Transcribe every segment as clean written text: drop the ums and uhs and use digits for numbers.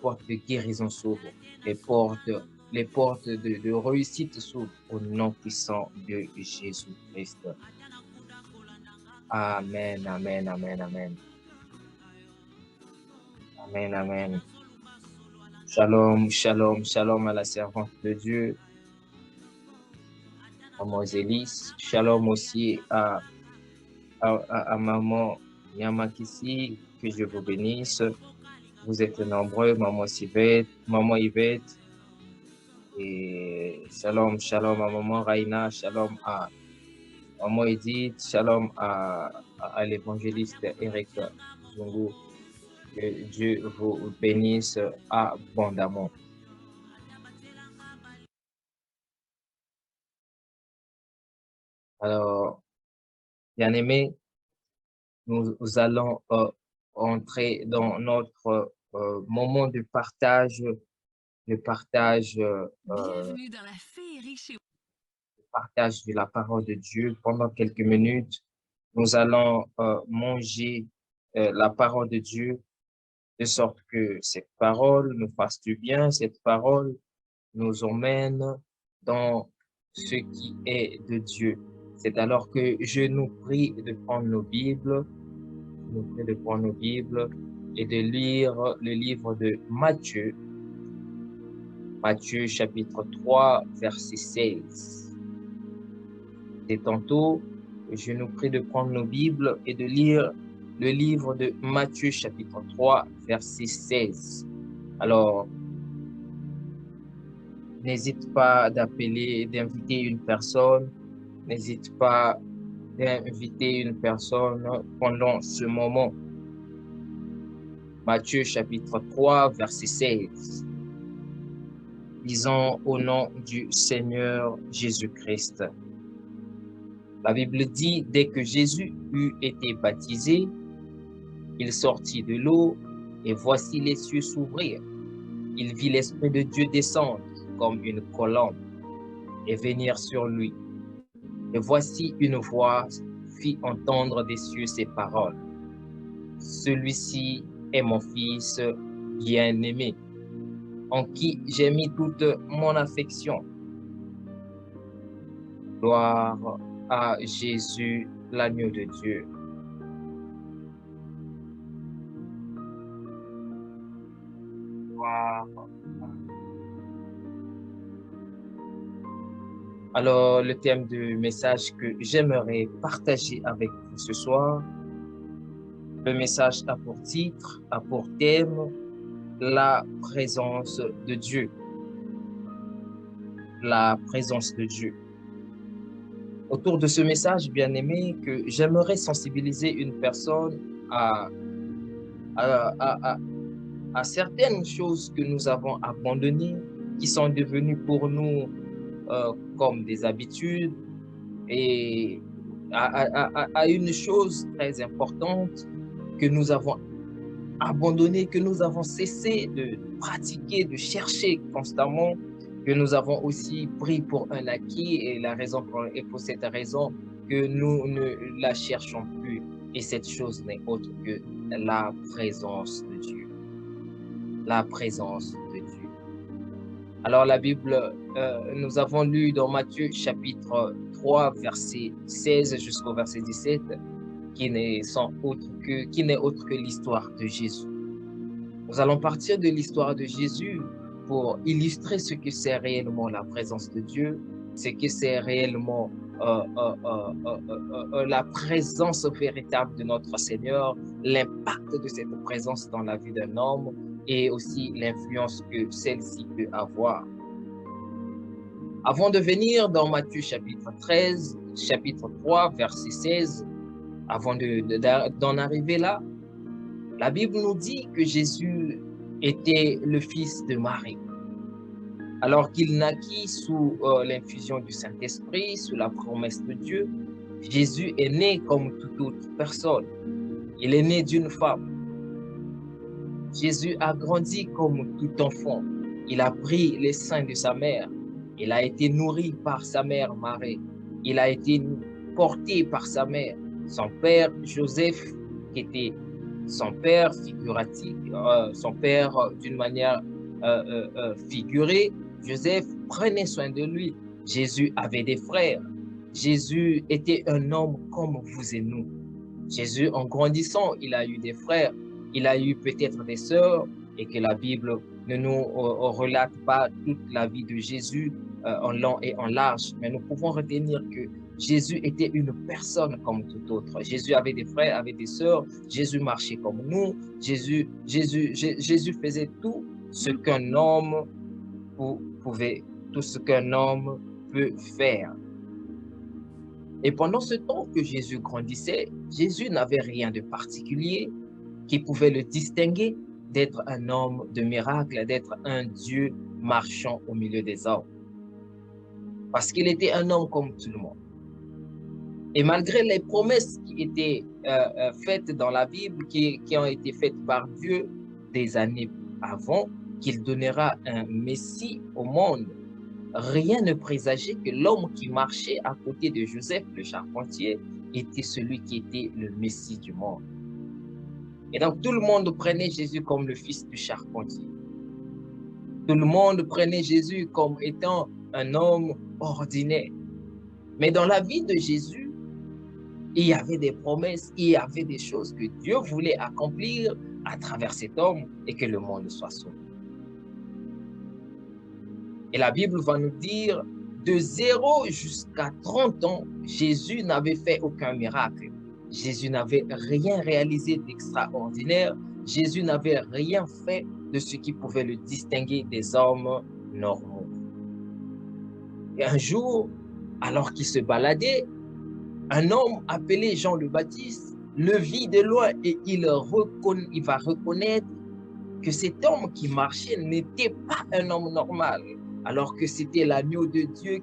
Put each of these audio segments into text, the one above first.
portes de guérison s'ouvrent, les portes, les portes de réussite s'ouvrent au nom puissant de Jésus-Christ. Amen, amen, amen, amen. Amen, amen. Shalom, shalom, shalom à la servante de Dieu, maman Zélis. Shalom aussi à maman Yamakisi, que je vous bénisse. Vous êtes nombreux, maman Yvette. Et shalom, shalom à maman Raina, shalom à maman Edith, shalom à l'évangéliste Eric Zungu. Que Dieu vous bénisse abondamment. Alors, bien-aimés, nous allons entrer dans notre moment de partage Bienvenue dans la féerie chez partage de la parole de Dieu. Pendant quelques minutes, nous allons manger la parole de Dieu, de sorte que cette parole nous fasse du bien, cette parole nous emmène dans ce qui est de Dieu. C'est alors que je nous prie de prendre nos Bibles, et de lire le livre de Matthieu, Matthieu chapitre 3, verset 16. Et tantôt, je nous prie de prendre nos Bibles et de lire le livre de Matthieu chapitre 3, verset 16. Alors, n'hésite pas d'inviter une personne, n'hésite pas d'inviter une personne pendant ce moment. Matthieu chapitre 3, verset 16. Lisons au nom du Seigneur Jésus-Christ. La Bible dit, dès que Jésus eut été baptisé, il sortit de l'eau et voici les cieux s'ouvrir. Il vit l'Esprit de Dieu descendre comme une colombe et venir sur lui. Et voici une voix fit entendre des cieux ces paroles. Celui-ci est mon Fils bien-aimé, en qui j'ai mis toute mon affection. Gloire à Jésus, l'agneau de Dieu. Gloire. Alors, le thème du message que j'aimerais partager avec vous ce soir, le message a pour titre, a pour thème, la présence de Dieu. La présence de Dieu. Autour de ce message, bien aimé, que j'aimerais sensibiliser une personne à certaines choses que nous avons abandonnées, qui sont devenues pour nous comme des habitudes, et à une chose très importante que nous avons abandonnée, que nous avons cessé de pratiquer, de chercher constamment, que nous avons aussi pris pour un acquis, et pour cette raison que nous ne la cherchons plus. Et cette chose n'est autre que la présence de Dieu. La présence de Dieu. Alors la Bible, nous avons lu dans Matthieu chapitre 3, verset 16 jusqu'au verset 17, qui n'est autre que l'histoire de Jésus. Nous allons partir de l'histoire de Jésus pour illustrer ce que c'est réellement la présence de Dieu, ce que c'est réellement la présence véritable de notre Seigneur, l'impact de cette présence dans la vie d'un homme et aussi l'influence que celle-ci peut avoir. Avant de venir dans Matthieu chapitre 3, verset 16, avant d'en arriver là, la Bible nous dit que Jésus était le fils de Marie. Alors qu'il naquit sous l'infusion du Saint-Esprit, sous la promesse de Dieu, Jésus est né comme toute autre personne. Il est né d'une femme. Jésus a grandi comme tout enfant. Il a pris les seins de sa mère. Il a été nourri par sa mère Marie. Il a été porté par sa mère. Son père Joseph, qui était son père figuratif, son père d'une manière figurée. Joseph prenait soin de lui. Jésus avait des frères. Jésus était un homme comme vous et nous. Jésus, en grandissant, il a eu des frères, il a eu peut-être des sœurs, et que la Bible ne nous relate pas toute la vie de Jésus en long et en large, mais nous pouvons retenir que Jésus était une personne comme tout autre. Jésus avait des frères, avait des sœurs, Jésus marchait comme nous, Jésus faisait tout ce qu'un homme pouvait, tout ce qu'un homme peut faire. Et pendant ce temps que Jésus grandissait, Jésus n'avait rien de particulier qui pouvait le distinguer d'être un homme de miracle, d'être un Dieu marchant au milieu des hommes. Parce qu'il était un homme comme tout le monde. Et malgré les promesses qui étaient faites dans la Bible, qui ont été faites par Dieu des années avant, qu'il donnera un Messie au monde, rien ne présageait que l'homme qui marchait à côté de Joseph, le charpentier, était celui qui était le Messie du monde. Et donc tout le monde prenait Jésus comme le fils du charpentier. Tout le monde prenait Jésus comme étant un homme ordinaire. Mais dans la vie de Jésus, il y avait des promesses, il y avait des choses que Dieu voulait accomplir à travers cet homme et que le monde soit sauvé. Et la Bible va nous dire, de 0 jusqu'à 30 ans, Jésus n'avait fait aucun miracle. Jésus n'avait rien réalisé d'extraordinaire. Jésus n'avait rien fait de ce qui pouvait le distinguer des hommes normaux. Et un jour, alors qu'il se baladait, un homme appelé Jean le Baptiste le vit de loin et il va reconnaître que cet homme qui marchait n'était pas un homme normal, alors que c'était l'agneau de Dieu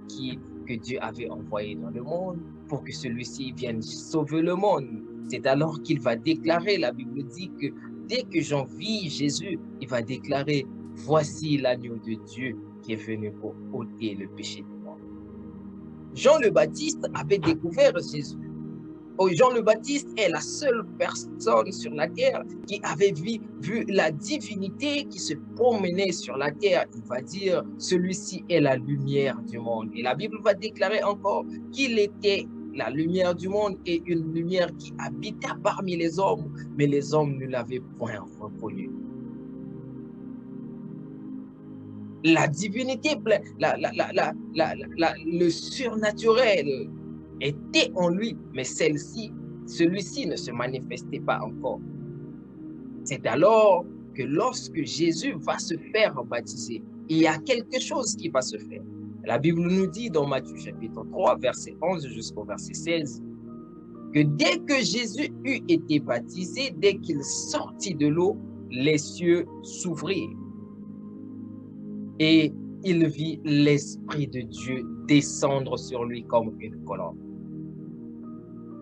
que Dieu avait envoyé dans le monde pour que celui-ci vienne sauver le monde. C'est alors qu'il va déclarer, la Bible dit que dès que Jean vit Jésus, il va déclarer, voici l'agneau de Dieu qui est venu pour ôter le péché du monde. Jean le Baptiste avait découvert Jésus. Jean le Baptiste est la seule personne sur la terre qui avait vu la divinité qui se promenait sur la terre. Il va dire, celui-ci est la lumière du monde. Et la Bible va déclarer encore qu'il était la lumière du monde et une lumière qui habitait parmi les hommes, mais les hommes ne l'avaient point reconnu. La divinité, le surnaturel était en lui, mais celui-ci ne se manifestait pas encore. C'est alors que lorsque Jésus va se faire baptiser, il y a quelque chose qui va se faire. La Bible nous dit dans Matthieu chapitre 3, verset 11 jusqu'au verset 16, que dès que Jésus eut été baptisé, dès qu'il sortit de l'eau, les cieux s'ouvrirent. Et il vit l'Esprit de Dieu descendre sur lui comme une colombe.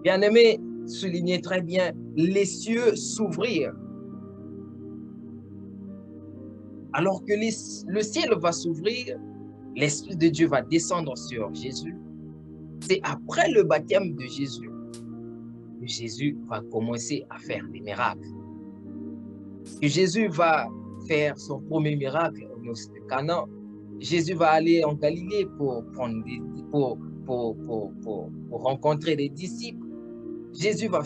Bien-aimé, soulignez très bien, les cieux s'ouvrirent. Alors que le ciel va s'ouvrir, l'Esprit de Dieu va descendre sur Jésus. C'est après le baptême de Jésus que Jésus va commencer à faire des miracles. Que Jésus va faire son premier miracle au Noces de Cana. Jésus va aller en Galilée pour rencontrer des disciples. Jésus va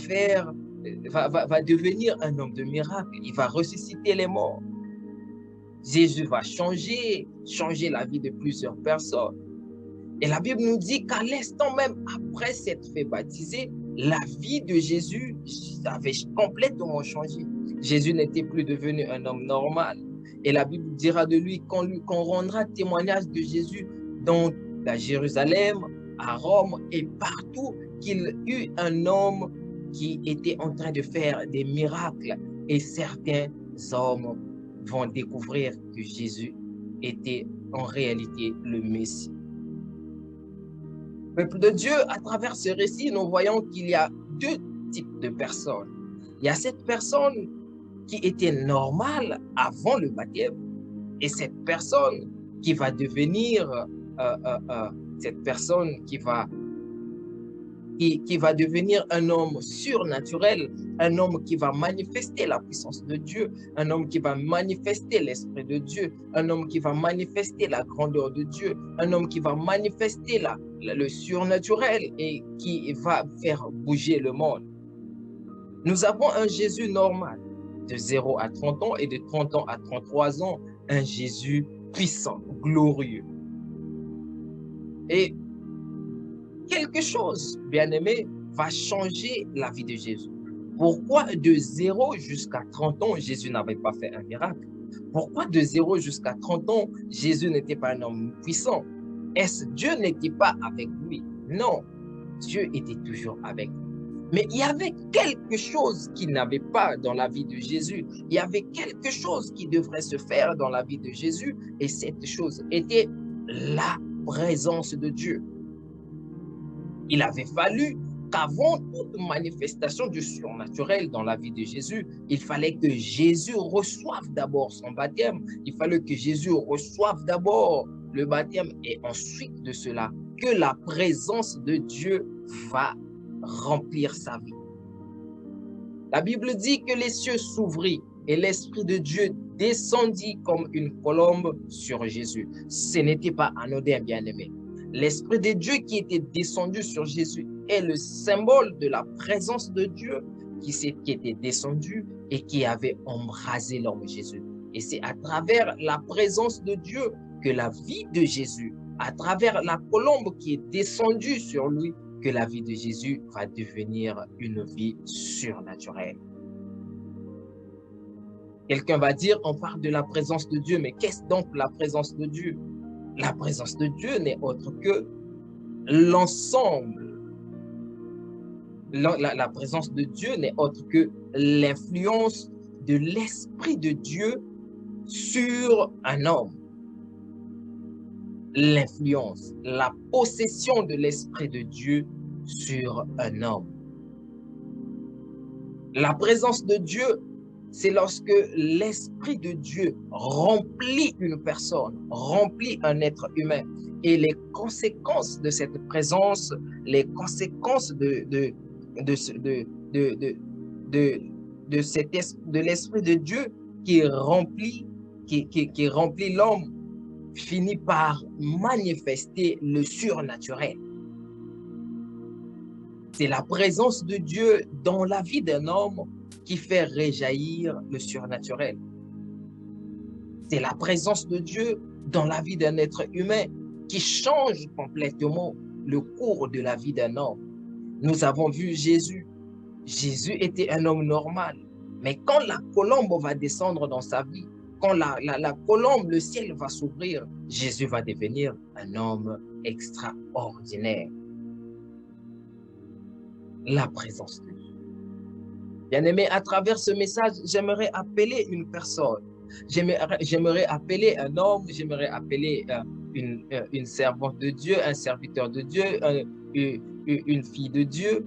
devenir un homme de miracle. Il va ressusciter les morts. Jésus va changer la vie de plusieurs personnes. Et la Bible nous dit qu'à l'instant même après s'être fait baptiser, la vie de Jésus avait complètement changé. Jésus n'était plus devenu un homme normal. Et la Bible dira de lui qu'on rendra témoignage de Jésus dans la Jérusalem, à Rome et partout, qu'il eut un homme qui était en train de faire des miracles. Et certains hommes vont découvrir que Jésus était en réalité le Messie. Peuple de Dieu, à travers ce récit, nous voyons qu'il y a deux types de personnes. Il y a cette personne qui était normale avant le baptême et cette personne qui va devenir, cette personne qui va qui va devenir un homme surnaturel, un homme qui va manifester la puissance de Dieu, un homme qui va manifester l'Esprit de Dieu, un homme qui va manifester la grandeur de Dieu, un homme qui va manifester le surnaturel et qui va faire bouger le monde. Nous avons un Jésus normal, de 0 à 30 ans et de 30 ans à 33 ans, un Jésus puissant, glorieux. Et quelque chose, bien-aimé, va changer la vie de Jésus. Pourquoi de 0 jusqu'à 30 ans, Jésus n'avait pas fait un miracle? Pourquoi de 0 jusqu'à 30 ans, Jésus n'était pas un homme puissant? Est-ce que Dieu n'était pas avec lui? Non, Dieu était toujours avec lui. Mais il y avait quelque chose qu'il n'avait pas dans la vie de Jésus. Il y avait quelque chose qui devrait se faire dans la vie de Jésus. Et cette chose était la présence de Dieu. Il avait fallu qu'avant toute manifestation du surnaturel dans la vie de Jésus, il fallait que Jésus reçoive d'abord son baptême. Il fallait que Jésus reçoive d'abord le baptême et ensuite de cela, que la présence de Dieu va remplir sa vie. La Bible dit que les cieux s'ouvrirent et l'Esprit de Dieu descendit comme une colombe sur Jésus. Ce n'était pas anodin, bien-aimé. L'Esprit de Dieu qui était descendu sur Jésus est le symbole de la présence de Dieu qui était descendu et qui avait embrasé l'homme Jésus. Et c'est à travers la présence de Dieu que la vie de Jésus, à travers la colombe qui est descendue sur lui, que la vie de Jésus va devenir une vie surnaturelle. Quelqu'un va dire, on parle de la présence de Dieu, mais qu'est-ce donc la présence de Dieu? La présence de Dieu n'est autre que l'ensemble. La présence de Dieu n'est autre que l'influence de l'Esprit de Dieu sur un homme. L'influence, la possession de l'Esprit de Dieu sur un homme. La présence de Dieu, c'est lorsque l'Esprit de Dieu remplit une personne, remplit un être humain. Et les conséquences de cette présence, les conséquences de l'Esprit de Dieu qui remplit l'homme, finit par manifester le surnaturel. C'est la présence de Dieu dans la vie d'un homme qui fait réjaillir le surnaturel. C'est la présence de Dieu dans la vie d'un être humain qui change complètement le cours de la vie d'un homme. Nous avons vu Jésus. Jésus était un homme normal. Mais quand la colombe va descendre dans sa vie, quand la colombe, le ciel va s'ouvrir, Jésus va devenir un homme extraordinaire. La présence de Dieu. Bien-aimé, à travers ce message, j'aimerais appeler une personne. J'aimerais appeler un homme, j'aimerais appeler une servante de Dieu, un serviteur de Dieu, une fille de Dieu,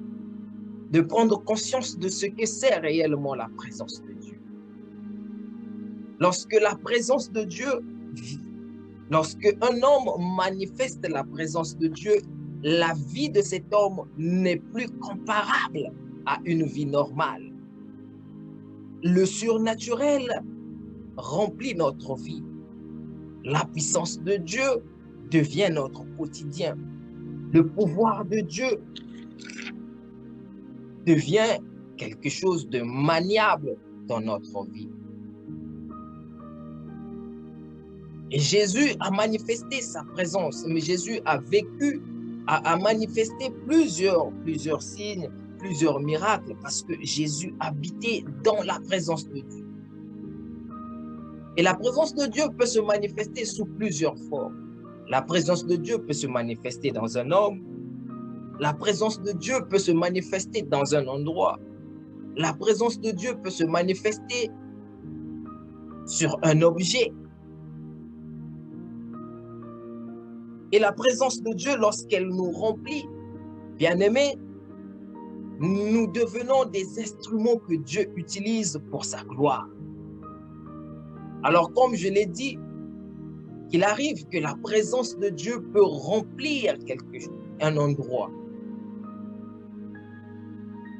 de prendre conscience de ce que c'est réellement la présence de Dieu. Lorsque la présence de Dieu, lorsque un homme manifeste la présence de Dieu, la vie de cet homme n'est plus comparable à une vie normale. Le surnaturel remplit notre vie. La puissance de Dieu devient notre quotidien. Le pouvoir de Dieu devient quelque chose de maniable dans notre vie. Et Jésus a manifesté sa présence, mais Jésus a vécu, a manifesté plusieurs signes, plusieurs miracles, parce que Jésus habitait dans la présence de Dieu. Et la présence de Dieu peut se manifester sous plusieurs formes. La présence de Dieu peut se manifester dans un homme. La présence de Dieu peut se manifester dans un endroit. La présence de Dieu peut se manifester sur un objet. Et la présence de Dieu, lorsqu'elle nous remplit, bien-aimés, nous devenons des instruments que Dieu utilise pour sa gloire. Alors, comme je l'ai dit, qu'il arrive que la présence de Dieu peut remplir quelque chose, un endroit.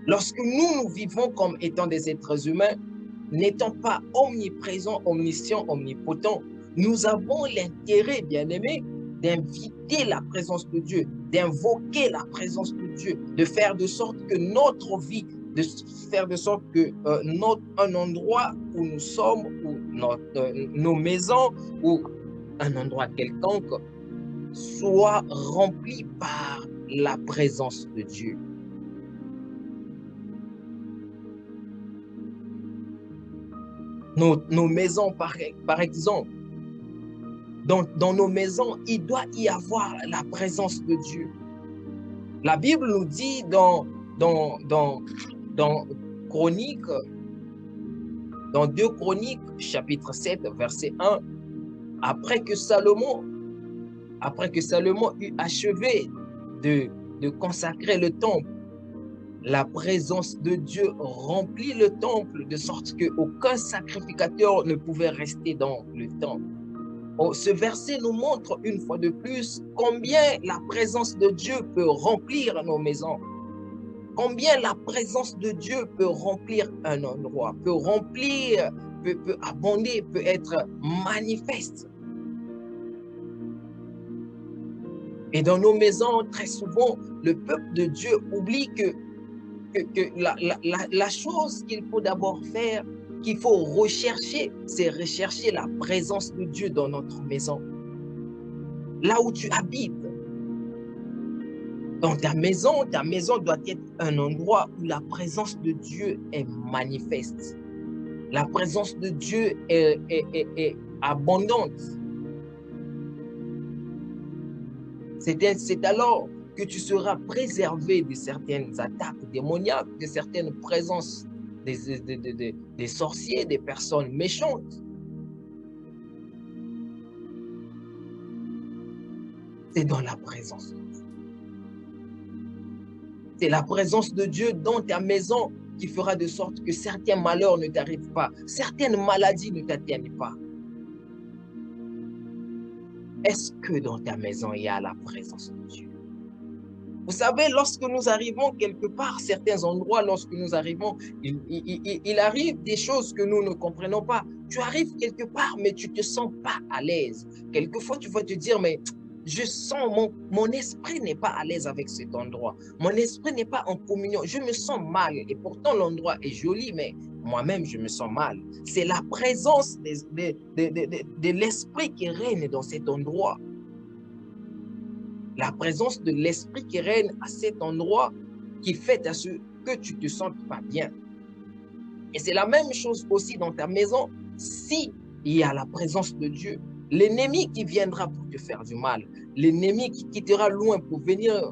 Lorsque nous vivons comme étant des êtres humains, n'étant pas omniprésents, omniscients, omnipotents, nous avons l'intérêt, bien-aimés, d'inviter la présence de Dieu, d'invoquer la présence de Dieu, de faire de sorte que notre vie, de faire de sorte que un endroit où nous sommes, ou nos maisons, ou un endroit quelconque, soit rempli par la présence de Dieu. Nos maisons, par exemple, dans nos maisons, il doit y avoir la présence de Dieu. La Bible nous dit dans Chroniques, dans 2 Chroniques, chapitre 7, verset 1, après que Salomon eut achevé de consacrer le temple, la présence de Dieu remplit le temple de sorte qu'aucun sacrificateur ne pouvait rester dans le temple. Ce verset nous montre une fois de plus combien la présence de Dieu peut remplir nos maisons. Combien la présence de Dieu peut remplir un endroit, peut remplir, peut abonder, peut être manifeste. Et dans nos maisons, très souvent, le peuple de Dieu oublie que la chose qu'il faut d'abord faire, qu'il faut rechercher, c'est rechercher la présence de Dieu dans notre maison. Là où tu habites. Dans ta maison doit être un endroit où la présence de Dieu est manifeste. La présence de Dieu est abondante. C'est alors que tu seras préservé de certaines attaques démoniaques, de certaines présences des sorciers, des personnes méchantes. C'est dans la présence de Dieu. C'est la présence de Dieu dans ta maison qui fera de sorte que certains malheurs ne t'arrivent pas, certaines maladies ne t'atteignent pas. Est-ce que dans ta maison, il y a la présence de Dieu? Vous savez, lorsque nous arrivons quelque part, certains endroits, lorsque nous arrivons, il arrive des choses que nous ne comprenons pas. Tu arrives quelque part, mais tu ne te sens pas à l'aise. Quelquefois, tu vas te dire, mais je sens, mon esprit n'est pas à l'aise avec cet endroit. Mon esprit n'est pas en communion. Je me sens mal. Et pourtant, l'endroit est joli, mais moi-même, je me sens mal. C'est la présence de l'esprit qui règne dans cet endroit. La présence de l'esprit qui règne à cet endroit qui fait à ce que tu te sentes pas bien. Et c'est la même chose aussi dans ta maison. Si il y a la présence de Dieu, l'ennemi qui viendra pour te faire du mal, l'ennemi qui quittera loin pour venir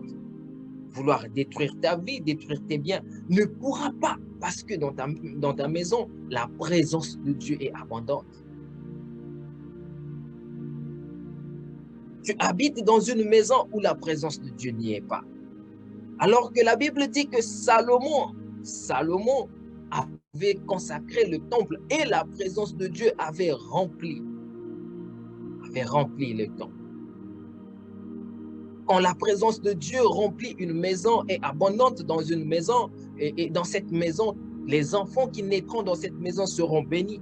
vouloir détruire ta vie, détruire tes biens, ne pourra pas parce que dans ta maison, la présence de Dieu est abondante. Tu habites dans une maison où la présence de Dieu n'y est pas. Alors que la Bible dit que Salomon avait consacré le temple et la présence de Dieu avait rempli le temple. Quand la présence de Dieu remplit une maison, est abondante dans une maison, et dans cette maison, les enfants qui naîtront dans cette maison seront bénis.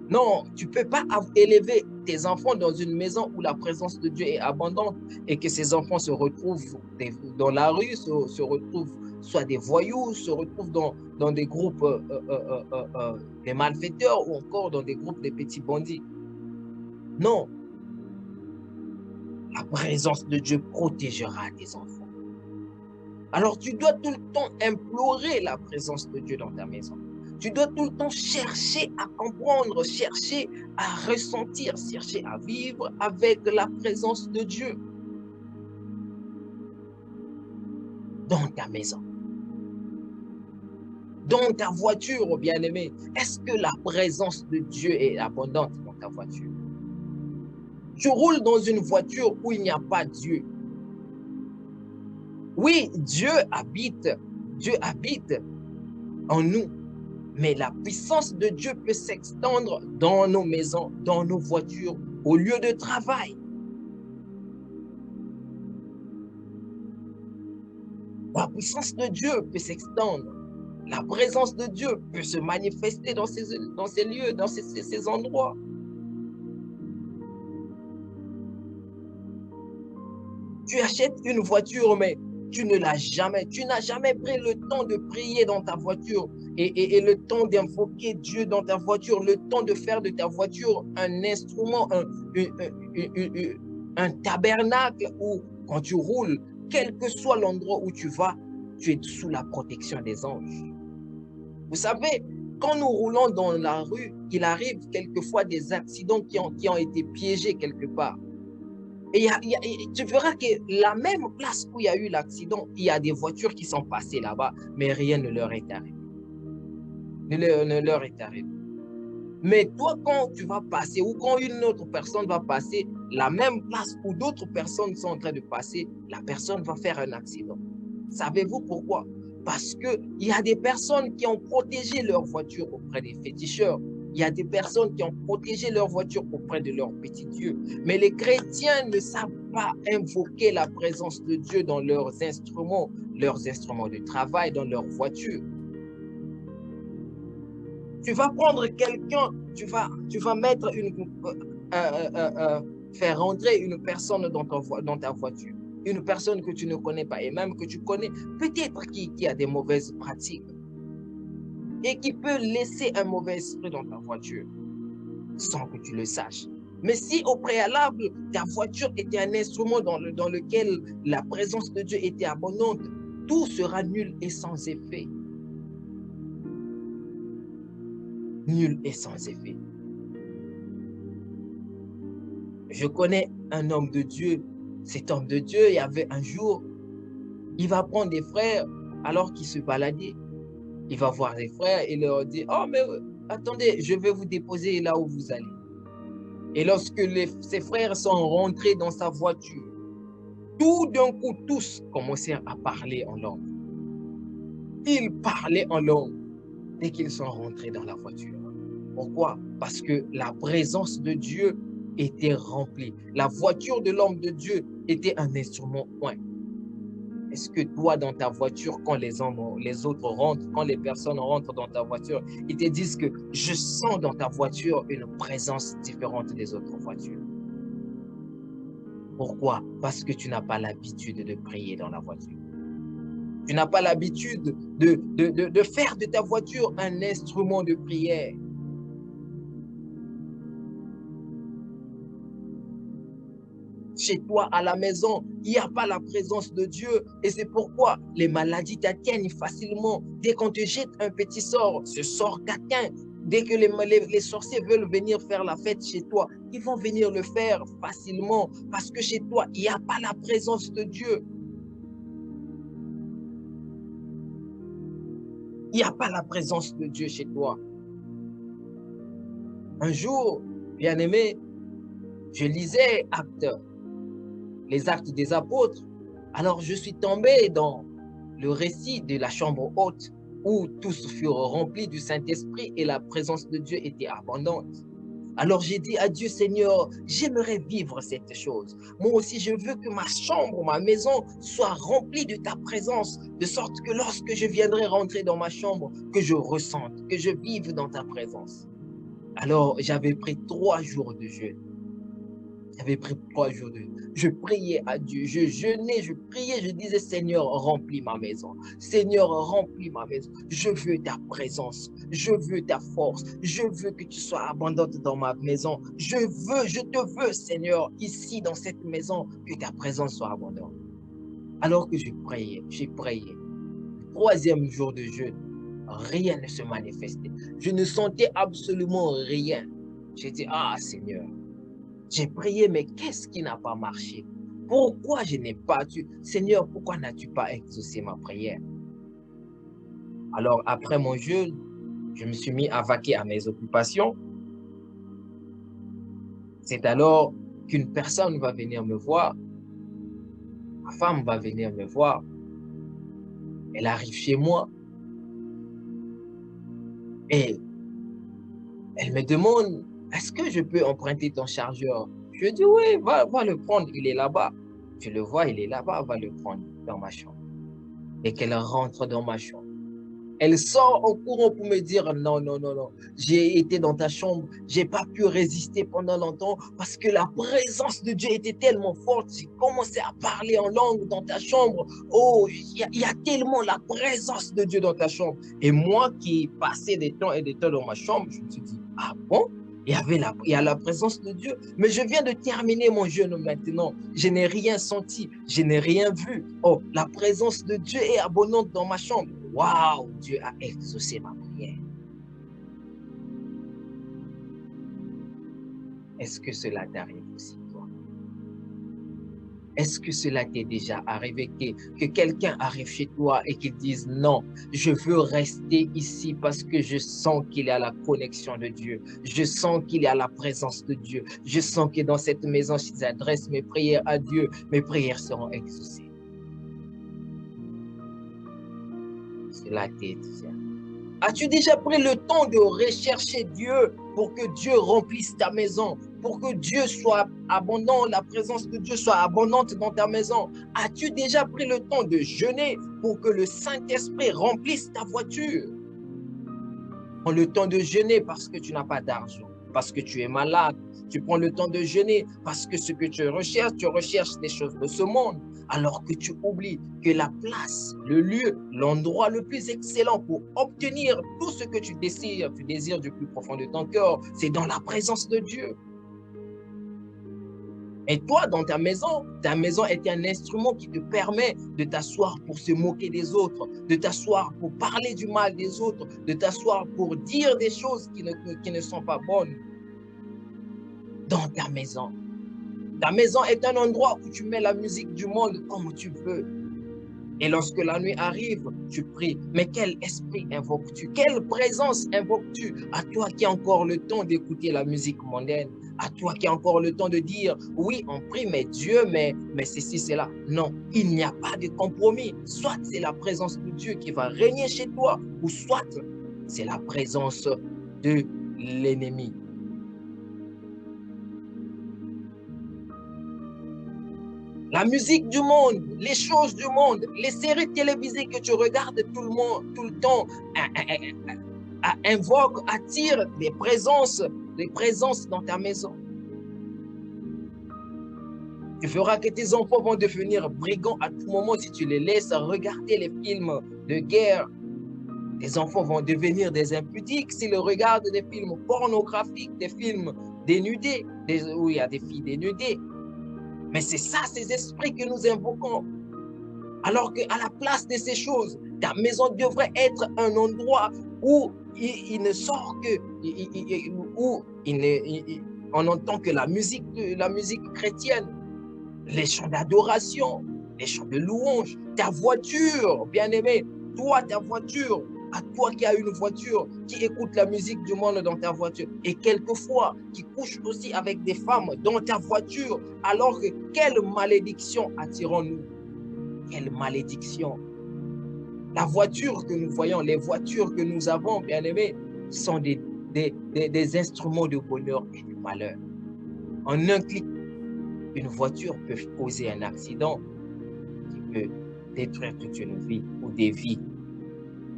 Non, tu ne peux pas élever tes enfants dans une maison où la présence de Dieu est abondante et que ces enfants se retrouvent dans la rue, se retrouvent soit des voyous, se retrouvent dans des groupes des malfaiteurs ou encore dans des groupes de petits bandits. Non. La présence de Dieu protégera tes enfants. Alors tu dois tout le temps implorer la présence de Dieu dans ta maison. Tu dois tout le temps chercher à comprendre, chercher à ressentir, chercher à vivre avec la présence de Dieu dans ta maison. Dans ta voiture, bien-aimé, est-ce que la présence de Dieu est abondante dans ta voiture? Tu roules dans une voiture où il n'y a pas Dieu. Oui, Dieu habite en nous. Mais la puissance de Dieu peut s'extendre dans nos maisons, dans nos voitures, au lieu de travail. La puissance de Dieu peut s'extendre. La présence de Dieu peut se manifester dans ces lieux, dans ces endroits. Tu achètes une voiture, mais tu n'as jamais pris le temps de prier dans ta voiture et le temps d'invoquer Dieu dans ta voiture, le temps de faire de ta voiture un instrument, un tabernacle où quand tu roules, quel que soit l'endroit où tu vas, tu es sous la protection des anges. Vous savez, quand nous roulons dans la rue, il arrive quelquefois des accidents qui ont été piégés quelque part. Et tu verras que la même place où il y a eu l'accident, il y a des voitures qui sont passées là-bas, mais rien ne leur est arrivé. Ne leur est arrivé. Mais toi, quand tu vas passer ou quand une autre personne va passer, la même place où d'autres personnes sont en train de passer, la personne va faire un accident. Savez-vous pourquoi? Parce qu'il y a des personnes qui ont protégé leur voiture auprès des féticheurs. Il y a des personnes qui ont protégé leur voiture auprès de leur petit Dieu. Mais les chrétiens ne savent pas invoquer la présence de Dieu dans leurs instruments de travail, dans leur voiture. Tu vas prendre quelqu'un, tu vas mettre faire rentrer une personne dans ta voiture. Une personne que tu ne connais pas et même que tu connais, peut-être qui a des mauvaises pratiques et qui peut laisser un mauvais esprit dans ta voiture sans que tu le saches. Mais si au préalable, ta voiture était un instrument dans lequel la présence de Dieu était abondante, tout sera nul et sans effet. Nul et sans effet. Je connais un homme de Dieu. Cet homme de Dieu, il y avait un jour, il va prendre des frères alors qu'il se baladait. Il va voir les frères et leur dit, « Oh, mais attendez, je vais vous déposer là où vous allez. » Et lorsque ses frères sont rentrés dans sa voiture, tout d'un coup, tous commencèrent à parler en langue. Ils parlaient en langue dès qu'ils sont rentrés dans la voiture. Pourquoi? Parce que la présence de Dieu était remplie. La voiture de l'homme de Dieu était un instrument point. Est-ce que toi, dans ta voiture, quand les autres rentrent, quand les personnes rentrent dans ta voiture, ils te disent que je sens dans ta voiture une présence différente des autres voitures? Pourquoi? Parce que tu n'as pas l'habitude de prier dans la voiture. Tu n'as pas l'habitude de faire de ta voiture un instrument de prière. Chez toi, à la maison, il n'y a pas la présence de Dieu. Et c'est pourquoi les maladies t'atteignent facilement. Dès qu'on te jette un petit sort, ce sort t'atteint. Dès que les sorciers veulent venir faire la fête chez toi, ils vont venir le faire facilement. Parce que chez toi, il n'y a pas la présence de Dieu. Il n'y a pas la présence de Dieu chez toi. Un jour, bien-aimé, je lisais les actes des apôtres. Alors je suis tombé dans le récit de la chambre haute où tous furent remplis du Saint-Esprit et la présence de Dieu était abondante. Alors j'ai dit à Dieu, Seigneur, j'aimerais vivre cette chose. Moi aussi, je veux que ma chambre, ma maison soit remplie de ta présence, de sorte que lorsque je viendrai rentrer dans ma chambre, que je ressente, que je vive dans ta présence. Alors j'avais pris 3 jours de jeûne. J'avais pris 3 jours de jeûne. Je priais à Dieu, je jeûnais, je priais, je disais, Seigneur, remplis ma maison. Seigneur, remplis ma maison. Je veux ta présence, je veux ta force, je veux que tu sois abondante dans ma maison. Je te veux, Seigneur, ici dans cette maison, que ta présence soit abondante. Alors que je priais, j'ai prié. 3e jour de jeûne, rien ne se manifestait. Je ne sentais absolument rien. J'ai dit, ah Seigneur, j'ai prié, mais qu'est-ce qui n'a pas marché? Pourquoi je n'ai pas dû? Seigneur, pourquoi n'as-tu pas exaucé ma prière? Alors, après mon jeûne, je me suis mis à vaquer à mes occupations. C'est alors qu'une personne va venir me voir. Ma femme va venir me voir. Elle arrive chez moi. Et elle me demande, est-ce que je peux emprunter ton chargeur? Je dis, oui, va le prendre, il est là-bas. Je le vois, il est là-bas, va le prendre dans ma chambre. et qu'elle rentre dans ma chambre. Elle sort en courant pour me dire non, non, non, non. J'ai été dans ta chambre, j'ai pas pu résister pendant longtemps parce que la présence de Dieu était tellement forte. J'ai commencé à parler en langue dans ta chambre. Oh, il y a tellement la présence de Dieu dans ta chambre. Et moi qui passais des temps et des temps dans ma chambre, je me suis dit, ah bon? Il y a la présence de Dieu. Mais je viens de terminer mon jeûne maintenant. Je n'ai rien senti, je n'ai rien vu. Oh, la présence de Dieu est abondante dans ma chambre. Waouh, Dieu a exaucé ma prière. Est-ce que cela t'arrive aussi, toi? Est-ce que cela t'est déjà arrivé que quelqu'un arrive chez toi et qu'il dise non, je veux rester ici parce que je sens qu'il y a la connexion de Dieu, je sens qu'il y a la présence de Dieu, je sens que dans cette maison, si j'adresse mes prières à Dieu, mes prières seront exaucées. Cela t'est déjà. As-tu déjà pris le temps de rechercher Dieu pour que Dieu remplisse ta maison, pour que Dieu soit abondant, la présence de Dieu soit abondante dans ta maison? As-tu déjà pris le temps de jeûner pour que le Saint-Esprit remplisse ta voiture? Prends le temps de jeûner parce que tu n'as pas d'argent, parce que tu es malade. Tu prends le temps de jeûner parce que ce que tu recherches des choses de ce monde, alors que tu oublies que la place, le lieu, l'endroit le plus excellent pour obtenir tout ce que tu désires du plus profond de ton cœur, c'est dans la présence de Dieu. Et toi, dans ta maison est un instrument qui te permet de t'asseoir pour se moquer des autres, de t'asseoir pour parler du mal des autres, de t'asseoir pour dire des choses qui ne sont pas bonnes. Dans ta maison. Ta maison est un endroit où tu mets la musique du monde comme tu veux. Et lorsque la nuit arrive, tu pries. Mais quel esprit invoques-tu? Quelle présence invoques-tu? À toi qui as encore le temps d'écouter la musique mondaine. À toi qui as encore le temps de dire, oui, on prie, mais Dieu, mais ceci, c'est là. Non, il n'y a pas de compromis. Soit c'est la présence de Dieu qui va régner chez toi, ou soit c'est la présence de l'ennemi. La musique du monde, les choses du monde, les séries télévisées que tu regardes tout le temps, invoquent, attirent des présences dans ta maison. Tu feras que tes enfants vont devenir brigands à tout moment si tu les laisses regarder les films de guerre. Tes enfants vont devenir des impudiques s'ils regardent des films pornographiques, des films dénudés, où il y a des filles dénudées. Mais c'est ça, ces esprits que nous invoquons. Alors qu'à la place de ces choses, ta maison devrait être un endroit où il ne sort que, où on n'entend que la musique chrétienne, les chants d'adoration, les chants de louange, ta voiture, bien-aimé, toi, ta voiture, à toi qui as une voiture, qui écoute la musique du monde dans ta voiture, et quelquefois qui couche aussi avec des femmes dans ta voiture, alors que quelle malédiction attirons-nous? Quelle malédiction! La voiture que nous voyons, les voitures que nous avons, bien-aimés, sont des instruments de bonheur et de malheur. En un clic, une voiture peut causer un accident qui peut détruire toute une vie ou des vies.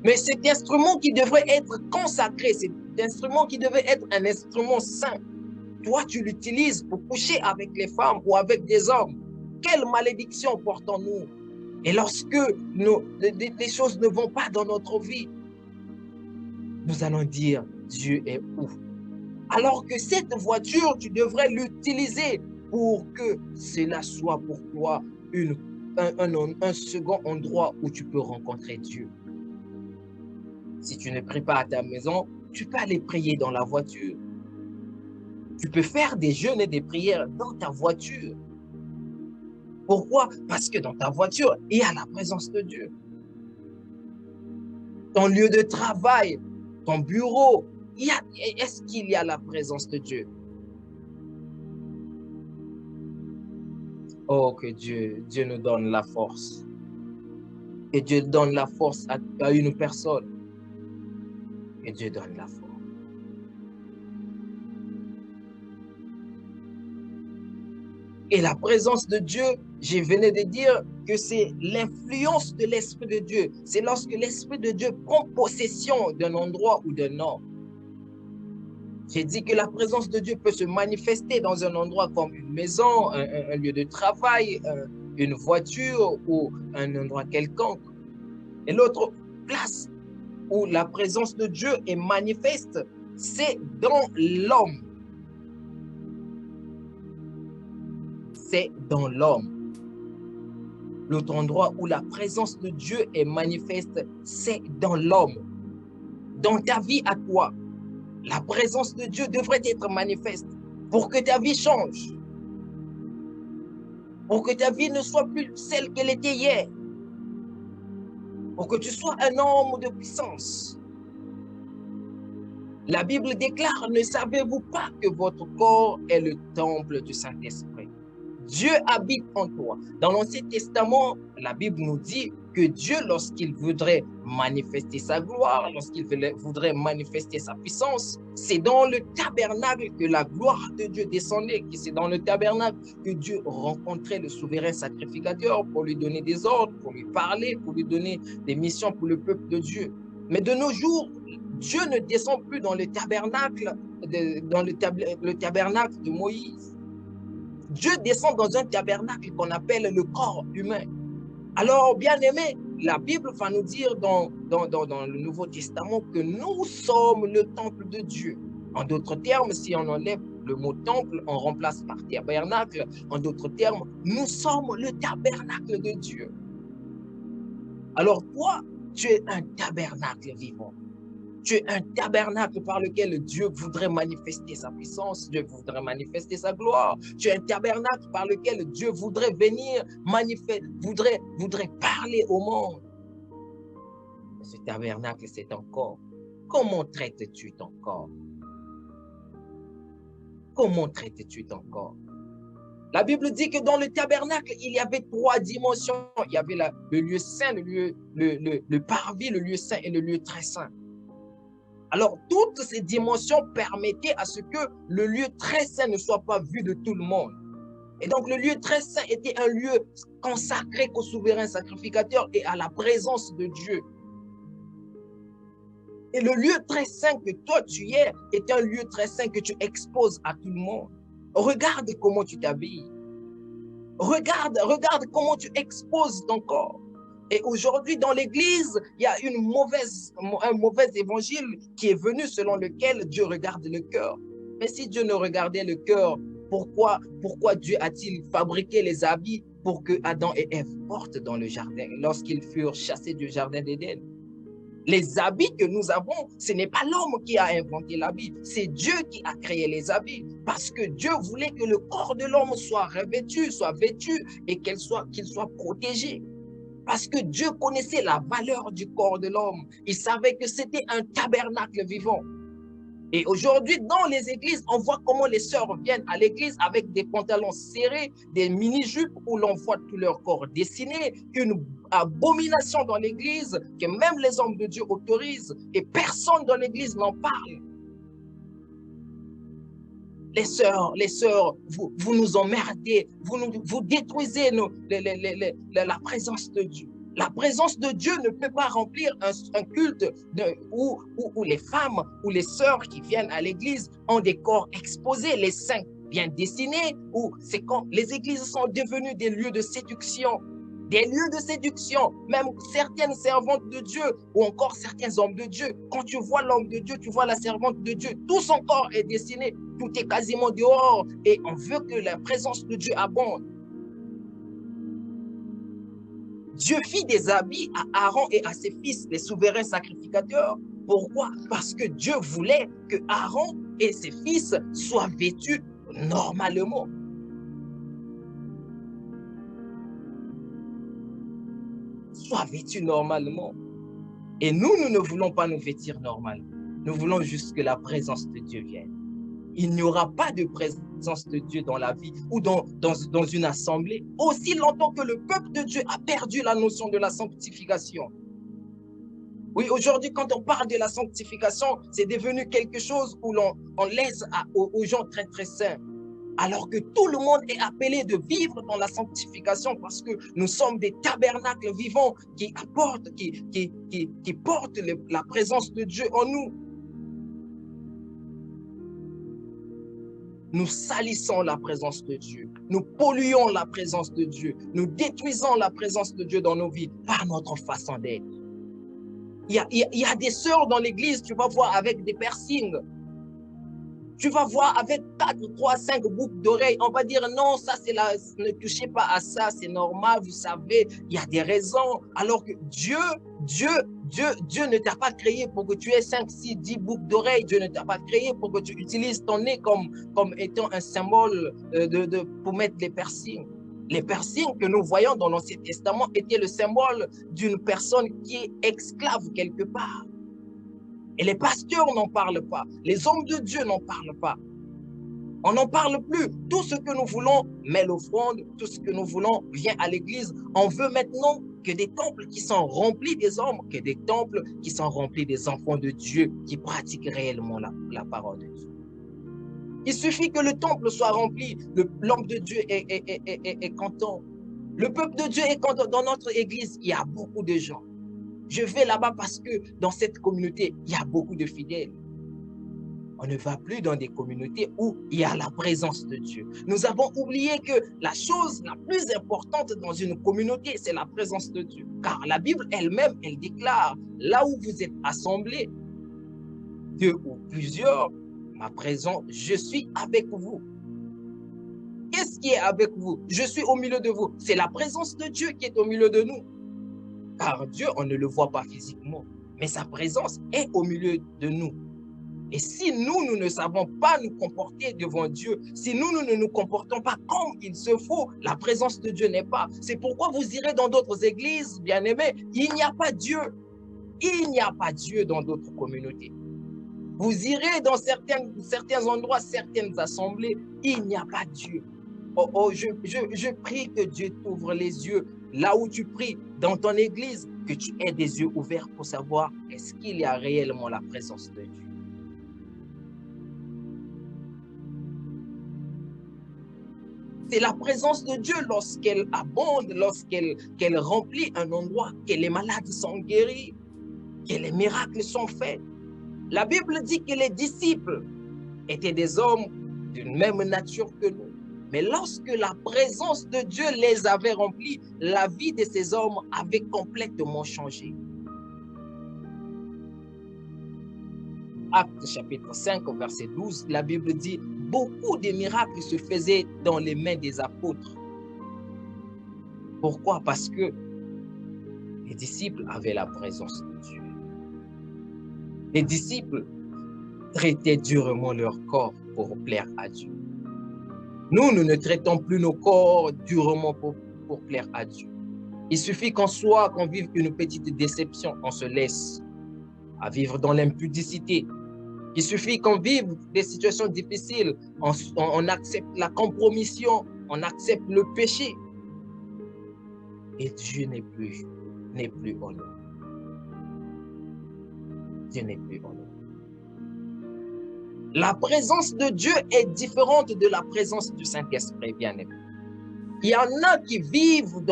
Mais cet instrument qui devrait être consacré, cet instrument qui devait être un instrument saint, toi, tu l'utilises pour coucher avec les femmes ou avec des hommes. Quelle malédiction portons-nous? Et lorsque les choses ne vont pas dans notre vie, nous allons dire, Dieu est où? Alors que cette voiture, tu devrais l'utiliser pour que cela soit pour toi un second endroit où tu peux rencontrer Dieu. Si tu ne pries pas à ta maison, tu peux aller prier dans la voiture. Tu peux faire des jeûnes et des prières dans ta voiture. Pourquoi? Parce que dans ta voiture, il y a la présence de Dieu. Ton lieu de travail, ton bureau, est-ce qu'il y a la présence de Dieu? Oh, que Dieu nous donne la force. Que Dieu donne la force à une personne. Que Dieu donne la force. Et la présence de Dieu Je venais de dire que c'est l'influence de l'Esprit de Dieu. C'est lorsque l'Esprit de Dieu prend possession d'un endroit ou d'un homme. J'ai dit que la présence de Dieu peut se manifester dans un endroit comme une maison, un lieu de travail, une voiture ou un endroit quelconque. Et l'autre place où la présence de Dieu est manifeste, c'est dans l'homme. C'est dans l'homme. L'autre endroit où la présence de Dieu est manifeste, c'est dans l'homme. Dans ta vie à toi, la présence de Dieu devrait être manifeste pour que ta vie change. Pour que ta vie ne soit plus celle qu'elle était hier. Pour que tu sois un homme de puissance. La Bible déclare, ne savez-vous pas que votre corps est le temple du Saint-Esprit? Dieu habite en toi. Dans l'Ancien Testament, la Bible nous dit que Dieu, lorsqu'il voudrait manifester sa gloire, lorsqu'il voudrait manifester sa puissance, c'est dans le tabernacle que la gloire de Dieu descendait, que c'est dans le tabernacle que Dieu rencontrait le souverain sacrificateur pour lui donner des ordres, pour lui parler, pour lui donner des missions pour le peuple de Dieu. Mais de nos jours, Dieu ne descend plus dans le tabernacle, le tabernacle de Moïse. Dieu descend dans un tabernacle qu'on appelle le corps humain. Alors, bien aimé, la Bible va nous dire dans le Nouveau Testament que nous sommes le temple de Dieu. En d'autres termes, si on enlève le mot temple, on remplace par tabernacle. En d'autres termes, nous sommes le tabernacle de Dieu. Alors toi, tu es un tabernacle vivant. Tu es un tabernacle par lequel Dieu voudrait manifester sa puissance, Dieu voudrait manifester sa gloire. Tu es un tabernacle par lequel Dieu voudrait venir, voudrait parler au monde. Ce tabernacle, c'est ton corps. Comment traites-tu ton corps? Comment traites-tu ton corps? La Bible dit que dans le tabernacle, il y avait 3 dimensions. Il y avait le lieu saint, le parvis, le lieu saint et le lieu très saint. Alors, toutes ces dimensions permettaient à ce que le lieu très saint ne soit pas vu de tout le monde. Et donc, le lieu très saint était un lieu consacré qu'au souverain sacrificateur et à la présence de Dieu. Et le lieu très saint que toi tu es est un lieu très saint que tu exposes à tout le monde. Regarde comment tu t'habilles. Regarde comment tu exposes ton corps. Et aujourd'hui, dans l'Église, il y a un mauvais évangile qui est venu selon lequel Dieu regarde le cœur. Mais si Dieu ne regardait le cœur, pourquoi Dieu a-t-il fabriqué les habits pour que Adam et Ève portent dans le jardin lorsqu'ils furent chassés du jardin d'Éden? Les habits que nous avons, ce n'est pas l'homme qui a inventé l'habit, c'est Dieu qui a créé les habits. Parce que Dieu voulait que le corps de l'homme soit revêtu, soit vêtu et qu'il soit protégé. Parce que Dieu connaissait la valeur du corps de l'homme. Il savait que c'était un tabernacle vivant. Et aujourd'hui, dans les églises, on voit comment les sœurs viennent à l'église avec des pantalons serrés, des mini-jupes où l'on voit tout leur corps dessiné, une abomination dans l'église que même les hommes de Dieu autorisent et personne dans l'église n'en parle. Les sœurs, vous nous emmerdez, vous détruisez la présence de Dieu. La présence de Dieu ne peut pas remplir un culte où les femmes ou les sœurs qui viennent à l'église ont des corps exposés, les seins bien dessinés, où c'est quand les églises sont devenues des lieux de séduction. Des lieux de séduction, même certaines servantes de Dieu ou encore certains hommes de Dieu. Quand tu vois l'homme de Dieu, tu vois la servante de Dieu, tout son corps est dessiné, tout est quasiment dehors et on veut que la présence de Dieu abonde. Dieu fit des habits à Aaron et à ses fils, les souverains sacrificateurs. Pourquoi? Parce que Dieu voulait que Aaron et ses fils soient vêtus normalement. Soient vêtus normalement. Et nous ne voulons pas nous vêtir normalement. Nous voulons juste que la présence de Dieu vienne. Il n'y aura pas de présence de Dieu dans la vie ou dans une assemblée aussi longtemps que le peuple de Dieu a perdu la notion de la sanctification. Oui, aujourd'hui, quand on parle de la sanctification, c'est devenu quelque chose où on laisse aux gens très, très saints. alors que tout le monde est appelé de vivre dans la sanctification parce que nous sommes des tabernacles vivants qui apportent, qui portent la présence de Dieu en nous. Nous salissons la présence de Dieu, nous polluons la présence de Dieu, nous détruisons la présence de Dieu dans nos vies par notre façon d'être. Il y a des sœurs dans l'église, tu vas voir, avec des piercings. Tu vas voir avec 4, 3, 5 boucles d'oreilles. On va dire non, ça c'est là, ne touchez pas à ça, c'est normal, vous savez, il y a des raisons. Alors que Dieu ne t'a pas créé pour que tu aies 5, 6, 10 boucles d'oreilles. Dieu ne t'a pas créé pour que tu utilises ton nez comme étant un symbole pour mettre les piercings. Les piercings que nous voyons dans l'Ancien Testament étaient le symbole d'une personne qui est esclave quelque part. Et les pasteurs n'en parlent pas. Les hommes de Dieu n'en parlent pas. On n'en parle plus. Tout ce que nous voulons met l'offrande, tout ce que nous voulons vient à l'église. On veut maintenant que des temples qui sont remplis des hommes, que des temples qui sont remplis des enfants de Dieu qui pratiquent réellement la parole de Dieu. Il suffit que le temple soit rempli, l'homme de Dieu est content. Le peuple de Dieu est content. Dans notre église, il y a beaucoup de gens. Je vais là-bas parce que dans cette communauté, il y a beaucoup de fidèles. On ne va plus dans des communautés où il y a la présence de Dieu. Nous avons oublié que la chose la plus importante dans une communauté, c'est la présence de Dieu. Car la Bible elle-même, elle déclare, là où vous êtes assemblés, deux ou plusieurs, ma présence, je suis avec vous. Qu'est-ce qui est avec vous? Je suis au milieu de vous. C'est la présence de Dieu qui est au milieu de nous. Car Dieu, on ne le voit pas physiquement, mais sa présence est au milieu de nous. Et si nous ne savons pas nous comporter devant Dieu, si nous ne nous comportons pas comme il se faut, la présence de Dieu n'est pas. C'est pourquoi vous irez dans d'autres églises, bien-aimés, il n'y a pas Dieu. Il n'y a pas Dieu dans d'autres communautés. Vous irez dans certains endroits, certaines assemblées, il n'y a pas Dieu. Je prie que Dieu t'ouvre les yeux. Là où tu pries, dans ton église, que tu aies des yeux ouverts pour savoir est-ce qu'il y a réellement la présence de Dieu. C'est la présence de Dieu lorsqu'elle abonde, lorsqu'elle remplit un endroit, que les malades sont guéris, que les miracles sont faits. La Bible dit que les disciples étaient des hommes d'une même nature que nous. Mais lorsque la présence de Dieu les avait remplis, la vie de ces hommes avait complètement changé. Actes chapitre 5, verset 12, la Bible dit « Beaucoup de miracles se faisaient dans les mains des apôtres. » Pourquoi? Parce que les disciples avaient la présence de Dieu. Les disciples traitaient durement leur corps pour plaire à Dieu. Nous ne traitons plus nos corps durement pour plaire à Dieu. Il suffit qu'on vive une petite déception, on se laisse à vivre dans l'impudicité. Il suffit qu'on vive des situations difficiles, on accepte la compromission, on accepte le péché. Et Dieu n'est plus en nous. Dieu n'est plus en nous. La présence de Dieu est différente de la présence du Saint-Esprit, bien-aimé. Il y en a qui vivent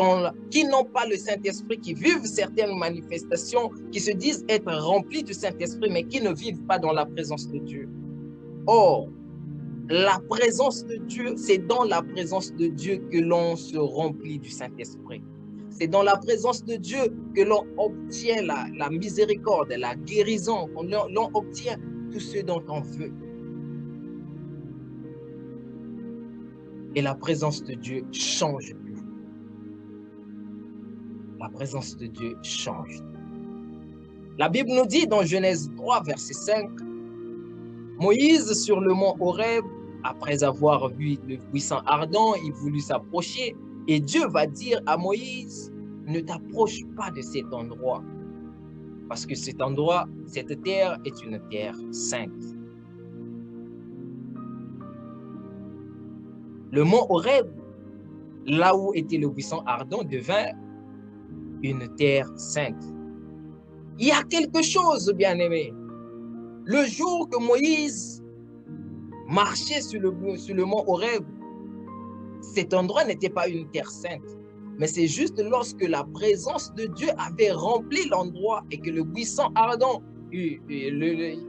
qui n'ont pas le Saint-Esprit, qui vivent certaines manifestations, qui se disent être remplis du Saint-Esprit, mais qui ne vivent pas dans la présence de Dieu. Or, la présence de Dieu, c'est dans la présence de Dieu que l'on se remplit du Saint-Esprit. C'est dans la présence de Dieu que l'on obtient la miséricorde, la guérison, l'on obtient tout ce dont on veut. Et la présence de Dieu change tout. La présence de Dieu change. La Bible nous dit dans Genèse 3, verset 5, Moïse sur le mont Horeb, après avoir vu le buisson ardent, il voulut s'approcher. Et Dieu va dire à Moïse, ne t'approche pas de cet endroit. Parce que cet endroit, cette terre est une terre sainte. Le mont Horeb, là où était le buisson ardent, devint une terre sainte. Il y a quelque chose, bien-aimé. Le jour que Moïse marchait sur le mont Horeb, cet endroit n'était pas une terre sainte, mais c'est juste lorsque la présence de Dieu avait rempli l'endroit et que le buisson ardent il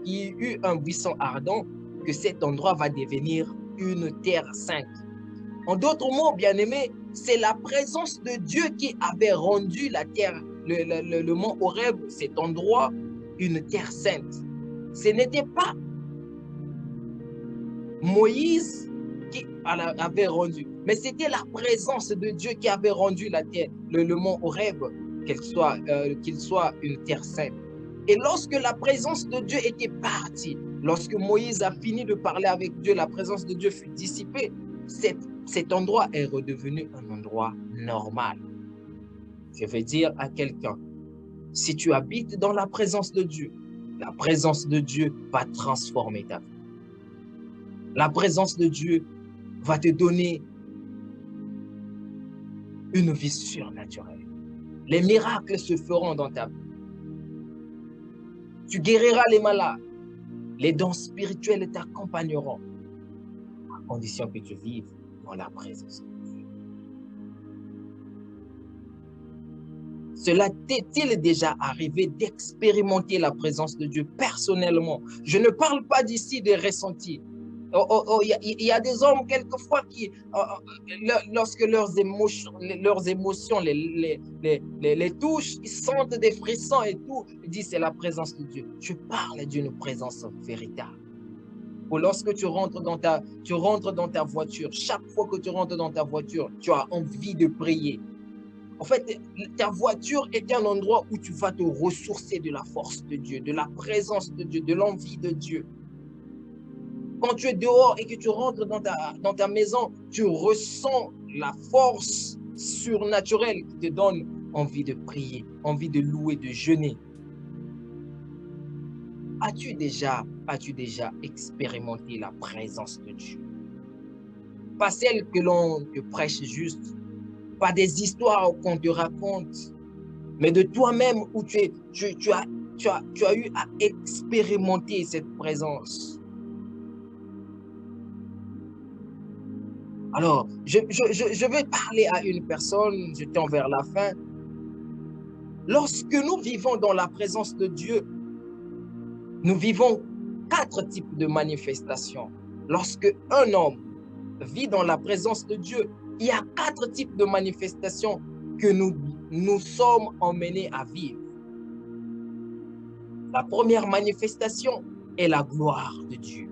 y eut un buisson ardent, que cet endroit va devenir une terre sainte. En d'autres mots, bien-aimés, c'est la présence de Dieu qui avait rendu la terre, le mont Horeb, cet endroit, une terre sainte. Ce n'était pas Moïse qui avait rendu, mais c'était la présence de Dieu qui avait rendu la terre, le mont Horeb, qu'il soit une terre sainte. Et lorsque la présence de Dieu était partie, lorsque Moïse a fini de parler avec Dieu, la présence de Dieu fut dissipée, cet endroit est redevenu un endroit normal. Je vais dire à quelqu'un, si tu habites dans la présence de Dieu, la présence de Dieu va transformer ta vie. La présence de Dieu va te donner une vie surnaturelle. Les miracles se feront dans ta vie. Tu guériras les malades. Les dons spirituels t'accompagneront, à condition que tu vives dans la présence de Dieu. Cela t'est-il déjà arrivé d'expérimenter la présence de Dieu personnellement? Je ne parle pas d'ici des ressentis. Il y a des hommes quelquefois qui, lorsque leurs émotions les touchent, ils sentent des frissons et tout, ils disent c'est la présence de Dieu. Je parle d'une présence véritable. Ou lorsque tu rentres dans ta voiture, chaque fois que tu rentres dans ta voiture, tu as envie de prier. En fait, ta voiture est un endroit où tu vas te ressourcer de la force de Dieu, de la présence de Dieu, de l'envie de Dieu. Quand tu es dehors et que tu rentres dans ta maison, tu ressens la force surnaturelle qui te donne envie de prier, envie de louer, de jeûner. As-tu déjà expérimenté la présence de Dieu? Pas celle que l'on te prêche juste, pas des histoires qu'on te raconte, mais de toi-même où tu as eu à expérimenter cette présence. Alors, je vais parler à une personne, je tends vers la fin. Lorsque nous vivons dans la présence de Dieu, nous vivons 4 types de manifestations. Lorsque un homme vit dans la présence de Dieu, il y a 4 types de manifestations que nous sommes emmenés à vivre. La première manifestation est la gloire de Dieu.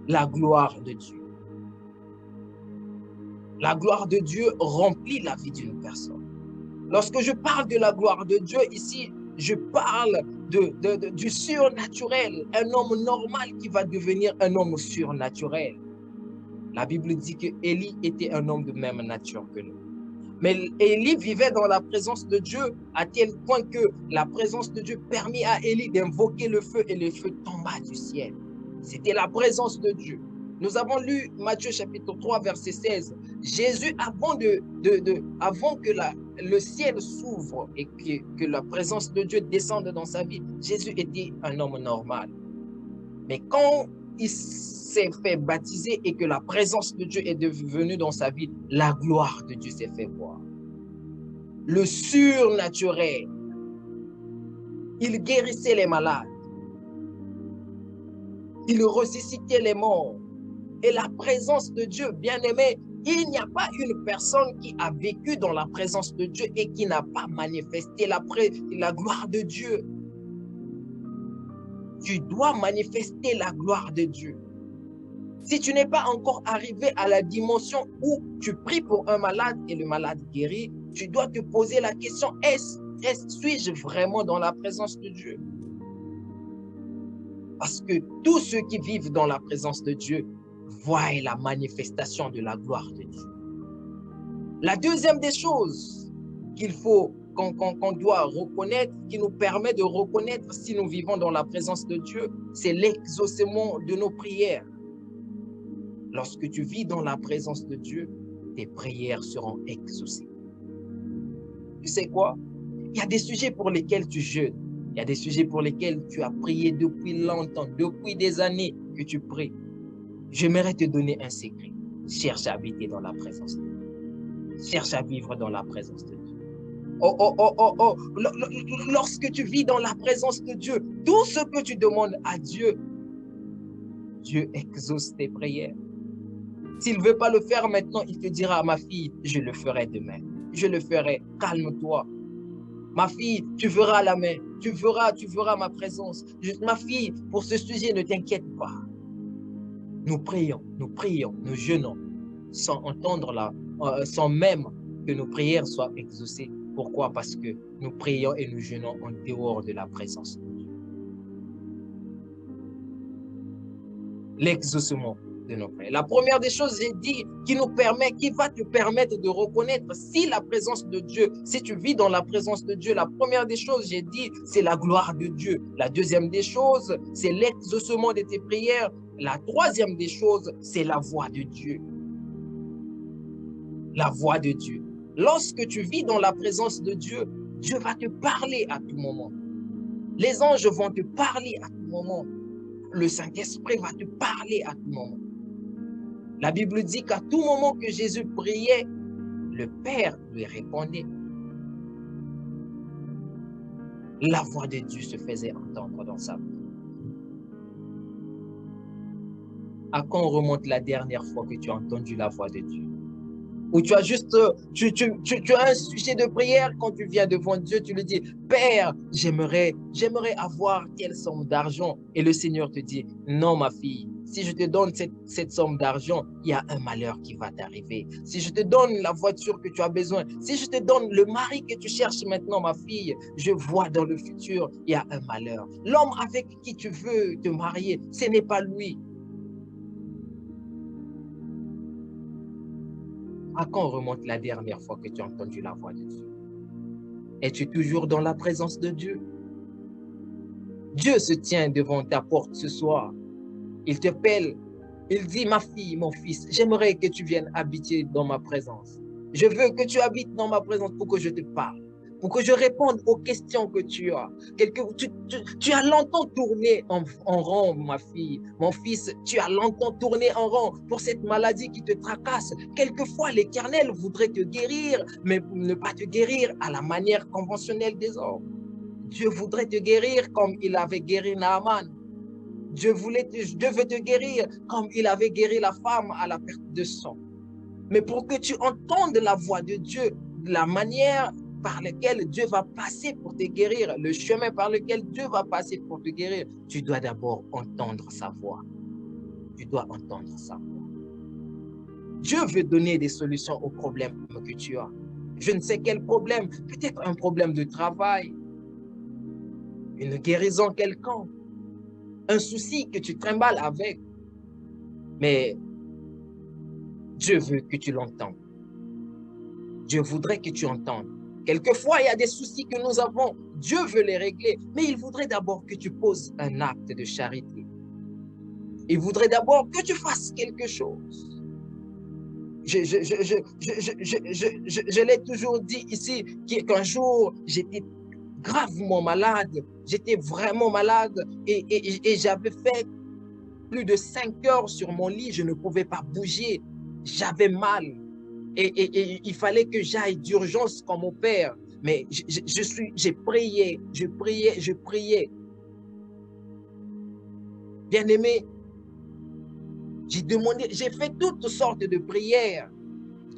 La gloire de Dieu. La gloire de Dieu remplit la vie d'une personne. Lorsque je parle de la gloire de Dieu, ici, je parle du surnaturel. Un homme normal qui va devenir un homme surnaturel. La Bible dit que Élie était un homme de même nature que nous. Mais Élie vivait dans la présence de Dieu à tel point que la présence de Dieu permit à Élie d'invoquer le feu et le feu tomba du ciel. C'était la présence de Dieu. Nous avons lu Matthieu chapitre 3, verset 16. Jésus, avant que le ciel s'ouvre et que la présence de Dieu descende dans sa vie, Jésus était un homme normal. Mais quand il s'est fait baptiser et que la présence de Dieu est devenue dans sa vie, la gloire de Dieu s'est fait voir. Le surnaturel. Il guérissait les malades. Il ressuscitait les morts. Et la présence de Dieu, bien-aimé, il n'y a pas une personne qui a vécu dans la présence de Dieu et qui n'a pas manifesté la gloire de Dieu. Tu dois manifester la gloire de Dieu. Si tu n'es pas encore arrivé à la dimension où tu pries pour un malade et le malade guérit, tu dois te poser la question, suis-je vraiment dans la présence de Dieu? Parce que tous ceux qui vivent dans la présence de Dieu voient la manifestation de la gloire de Dieu. La deuxième des choses qu'on doit reconnaître, qui nous permet de reconnaître si nous vivons dans la présence de Dieu, c'est l'exaucement de nos prières. Lorsque tu vis dans la présence de Dieu, tes prières seront exaucées. Tu sais quoi? Il y a des sujets pour lesquels tu jeûnes. Il y a des sujets pour lesquels tu as prié depuis longtemps, depuis des années que tu pries. J'aimerais te donner un secret. cherche à habiter dans la présence de Dieu. Cherche à vivre dans la présence de Dieu. Oh, oh, oh, oh, oh. Lorsque tu vis dans la présence de Dieu, tout ce que tu demandes à Dieu, Dieu exauce tes prières. S'il ne veut pas le faire maintenant, il te dira, ma fille, je le ferai demain. Je le ferai, calme-toi. Ma fille, tu verras la main, tu verras ma présence. Ma fille, pour ce sujet, ne t'inquiète pas. Nous prions, nous jeûnons, sans entendre sans même que nos prières soient exaucées. Pourquoi? Parce que nous prions et nous jeûnons en dehors de la présence de Dieu. L'exaucement de nos prières. La première des choses, j'ai dit, qui va te permettre de reconnaître si la présence de Dieu, si tu vis dans la présence de Dieu, la première des choses, j'ai dit, c'est la gloire de Dieu. La deuxième des choses, c'est l'exaucement de tes prières. La troisième des choses, c'est la voix de Dieu. La voix de Dieu. Lorsque tu vis dans la présence de Dieu, Dieu va te parler à tout moment. Les anges vont te parler à tout moment. Le Saint-Esprit va te parler à tout moment. La Bible dit qu'à tout moment que Jésus priait, le Père lui répondait. La voix de Dieu se faisait entendre dans sa vie. À quand remonte la dernière fois que tu as entendu la voix de Dieu? Ou tu as juste, tu as un sujet de prière quand tu viens devant Dieu, tu lui dis, Père, j'aimerais avoir telle somme d'argent. Et le Seigneur te dit, non ma fille, si je te donne cette somme d'argent, il y a un malheur qui va t'arriver. Si je te donne la voiture que tu as besoin, si je te donne le mari que tu cherches maintenant, ma fille, je vois dans le futur, il y a un malheur. L'homme avec qui tu veux te marier, ce n'est pas lui. À quand remonte la dernière fois que tu as entendu la voix de Dieu? Es-tu toujours dans la présence de Dieu? Dieu se tient devant ta porte ce soir. Il t'appelle. Il dit, ma fille, mon fils, j'aimerais que tu viennes habiter dans ma présence. Je veux que tu habites dans ma présence pour que je te parle, pour que je réponde aux questions que tu as. Tu as longtemps tourné en rond, ma fille. Mon fils, tu as longtemps tourné en rond pour cette maladie qui te tracasse. Quelquefois, l'Éternel voudrait te guérir, mais ne pas te guérir à la manière conventionnelle des hommes. Dieu voudrait te guérir comme il avait guéri Naaman. Dieu veut te guérir comme il avait guéri la femme à la perte de sang. Mais pour que tu entendes la voix de Dieu, la manière par laquelle Dieu va passer pour te guérir, le chemin par lequel Dieu va passer pour te guérir, tu dois d'abord entendre sa voix. Tu dois entendre sa voix. Dieu veut donner des solutions aux problèmes que tu as. Je ne sais quel problème, peut-être un problème de travail, une guérison quelconque, un souci que tu trimbales avec. Mais Dieu veut que tu l'entendes. Dieu voudrait que tu entendes. Quelquefois, il y a des soucis que nous avons. Dieu veut les régler, mais il voudrait d'abord que tu poses un acte de charité. Il voudrait d'abord que tu fasses quelque chose. Je l'ai toujours dit ici, qu'un jour, j'étais gravement malade. J'étais vraiment malade et j'avais fait plus de 5 heures sur mon lit. Je ne pouvais pas bouger. J'avais mal. Et il fallait que j'aille d'urgence comme mon père. Mais j'ai prié, je priais. Bien-aimé, j'ai fait toutes sortes de prières.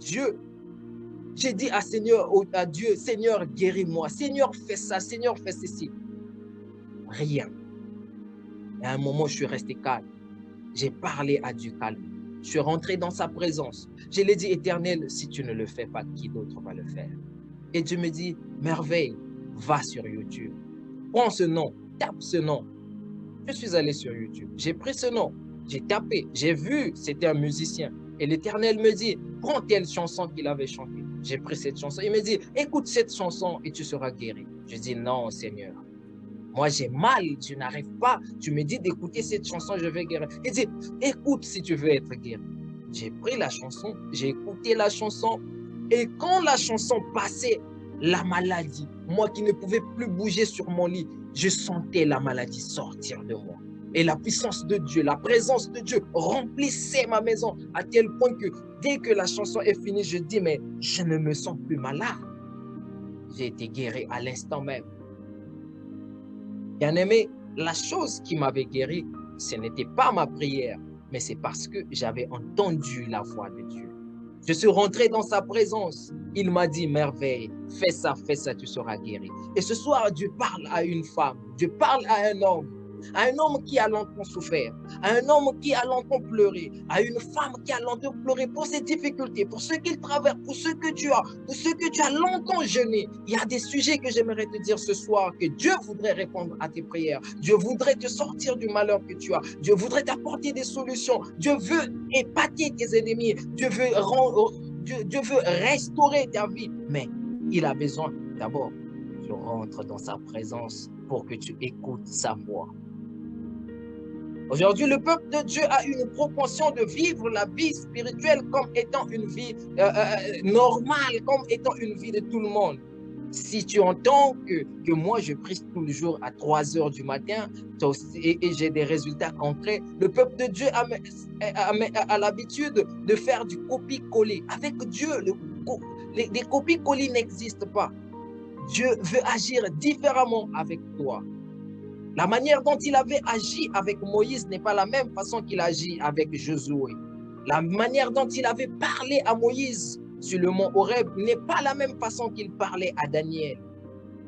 Dieu, j'ai dit à Dieu, Seigneur, guéris-moi. Seigneur, fais ça. Seigneur, fais ceci. Rien. Et à un moment, je suis resté calme. J'ai parlé à Dieu calme. Je suis rentré dans sa présence. Je lui ai dit, Éternel, si tu ne le fais pas, qui d'autre va le faire? Et Dieu me dit, merveille, va sur YouTube. Prends ce nom, tape ce nom. Je suis allé sur YouTube. J'ai pris ce nom, j'ai tapé, j'ai vu, c'était un musicien. Et l'Éternel me dit, prends telle chanson qu'il avait chantée. J'ai pris cette chanson. Il me dit, écoute cette chanson et tu seras guéri. Je dis, non, Seigneur. Moi, j'ai mal, je n'arrive pas. Tu me dis d'écouter cette chanson, je vais guérir. Il dit, écoute si tu veux être guéri. J'ai pris la chanson, j'ai écouté la chanson. Et quand la chanson passait, la maladie, moi qui ne pouvais plus bouger sur mon lit, je sentais la maladie sortir de moi. Et la puissance de Dieu, la présence de Dieu remplissait ma maison à tel point que dès que la chanson est finie, je dis, mais je ne me sens plus malade. J'ai été guéri à l'instant même. Bien-aimé, la chose qui m'avait guéri, ce n'était pas ma prière, mais c'est parce que j'avais entendu la voix de Dieu. Je suis rentré dans sa présence. Il m'a dit, merveille, fais ça, tu seras guéri. Et ce soir, Dieu parle à une femme, Dieu parle à un homme qui a longtemps souffert, à un homme qui a longtemps pleuré, à une femme qui a longtemps pleuré pour ses difficultés, pour ce qu'il traverse, pour ce que tu as, pour ce que tu as longtemps jeûné. Il y a des sujets que j'aimerais te dire ce soir, que Dieu voudrait répondre à tes prières. Dieu voudrait te sortir du malheur que tu as. Dieu voudrait t'apporter des solutions. Dieu veut épater tes ennemis. Dieu veut restaurer ta vie. Mais il a besoin d'abord que tu rentres dans sa présence pour que tu écoutes sa voix. Aujourd'hui, le peuple de Dieu a une propension de vivre la vie spirituelle comme étant une vie normale, comme étant une vie de tout le monde. Si tu entends que moi, je prie tous les jours à 3 heures du matin et j'ai des résultats concrets, le peuple de Dieu a l'habitude de faire du copie-coller. Avec Dieu, les copies-coller n'existent pas. Dieu veut agir différemment avec toi. La manière dont il avait agi avec Moïse n'est pas la même façon qu'il agit avec Josué. La manière dont il avait parlé à Moïse sur le mont Horeb n'est pas la même façon qu'il parlait à Daniel.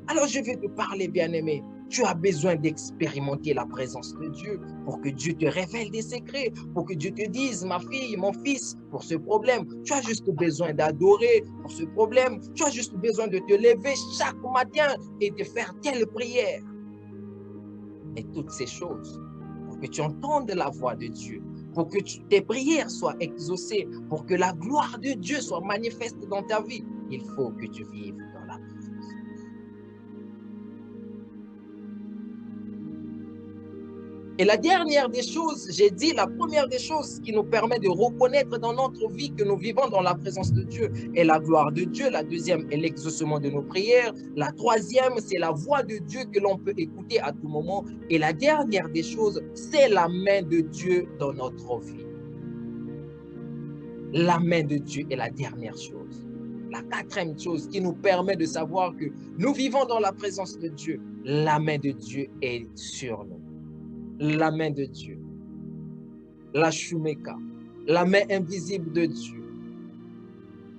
Alors je vais te parler, bien-aimé. Tu as besoin d'expérimenter la présence de Dieu pour que Dieu te révèle des secrets, pour que Dieu te dise, ma fille, mon fils, pour ce problème, tu as juste besoin d'adorer pour ce problème. Tu as juste besoin de te lever chaque matin et de faire telle prière. Et toutes ces choses, pour que tu entendes la voix de Dieu, pour que tes prières soient exaucées, pour que la gloire de Dieu soit manifeste dans ta vie, il faut que tu vives dans la présence. Et la dernière des choses, j'ai dit, la première des choses qui nous permet de reconnaître dans notre vie que nous vivons dans la présence de Dieu est la gloire de Dieu. La deuxième est l'exaucement de nos prières. La troisième, c'est la voix de Dieu que l'on peut écouter à tout moment. Et la dernière des choses, c'est la main de Dieu dans notre vie. La main de Dieu est la dernière chose. La quatrième chose qui nous permet de savoir que nous vivons dans la présence de Dieu, la main de Dieu est sur nous. La main de Dieu, la Shumeka, la main invisible de Dieu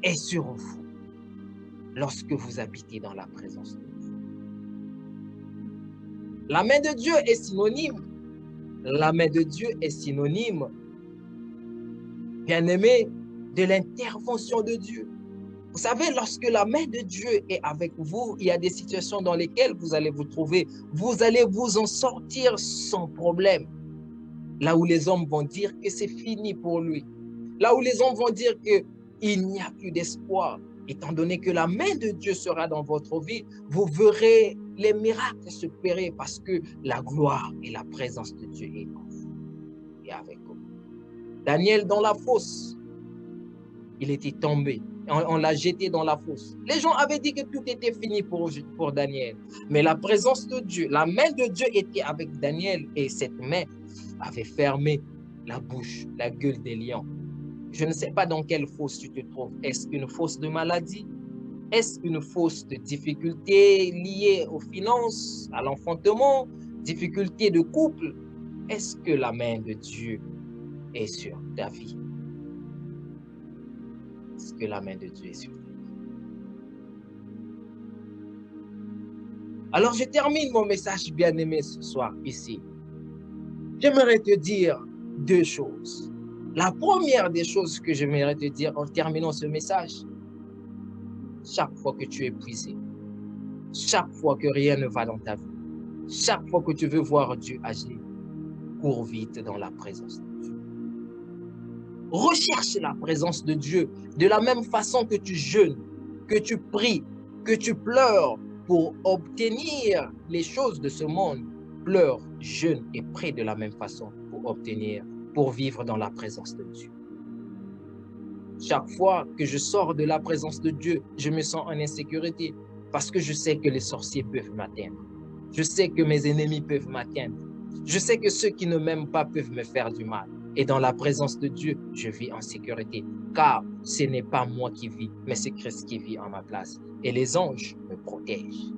est sur vous lorsque vous habitez dans la présence de Dieu. La main de Dieu est synonyme, bien-aimé, de l'intervention de Dieu. Vous savez, lorsque la main de Dieu est avec vous, il y a des situations dans lesquelles vous allez vous trouver, vous allez vous en sortir sans problème. Là où les hommes vont dire que c'est fini pour lui. Là où les hommes vont dire qu'il n'y a plus d'espoir. Étant donné que la main de Dieu sera dans votre vie, vous verrez les miracles se opérer parce que la gloire et la présence de Dieu est en vous et avec vous. Daniel dans la fosse, il était tombé. On l'a jeté dans la fosse. Les gens avaient dit que tout était fini pour Daniel. Mais la présence de Dieu, la main de Dieu était avec Daniel et cette main avait fermé la bouche, la gueule des lions. Je ne sais pas dans quelle fosse tu te trouves. Est-ce une fosse de maladie? Est-ce une fosse de difficultés liées aux finances, à l'enfantement, difficultés de couple? Est-ce que la main de Dieu est sur ta vie? Est-ce que la main de Dieu est sur toi? Alors, je termine mon message bien-aimé ce soir ici. J'aimerais te dire deux choses. La première des choses que j'aimerais te dire en terminant ce message, chaque fois que tu es épuisé, chaque fois que rien ne va dans ta vie, chaque fois que tu veux voir Dieu agir, cours vite dans la présence de Dieu. Recherche la présence de Dieu de la même façon que tu jeûnes, que tu pries, que tu pleures pour obtenir les choses de ce monde. Pleure, jeûne et prie de la même façon pour vivre dans la présence de Dieu. Chaque fois que je sors de la présence de Dieu, je me sens en insécurité parce que je sais que les sorciers peuvent m'atteindre. Je sais que mes ennemis peuvent m'atteindre. Je sais que ceux qui ne m'aiment pas peuvent me faire du mal. Et dans la présence de Dieu, je vis en sécurité. Car ce n'est pas moi qui vis, mais c'est Christ qui vit en ma place. Et les anges me protègent.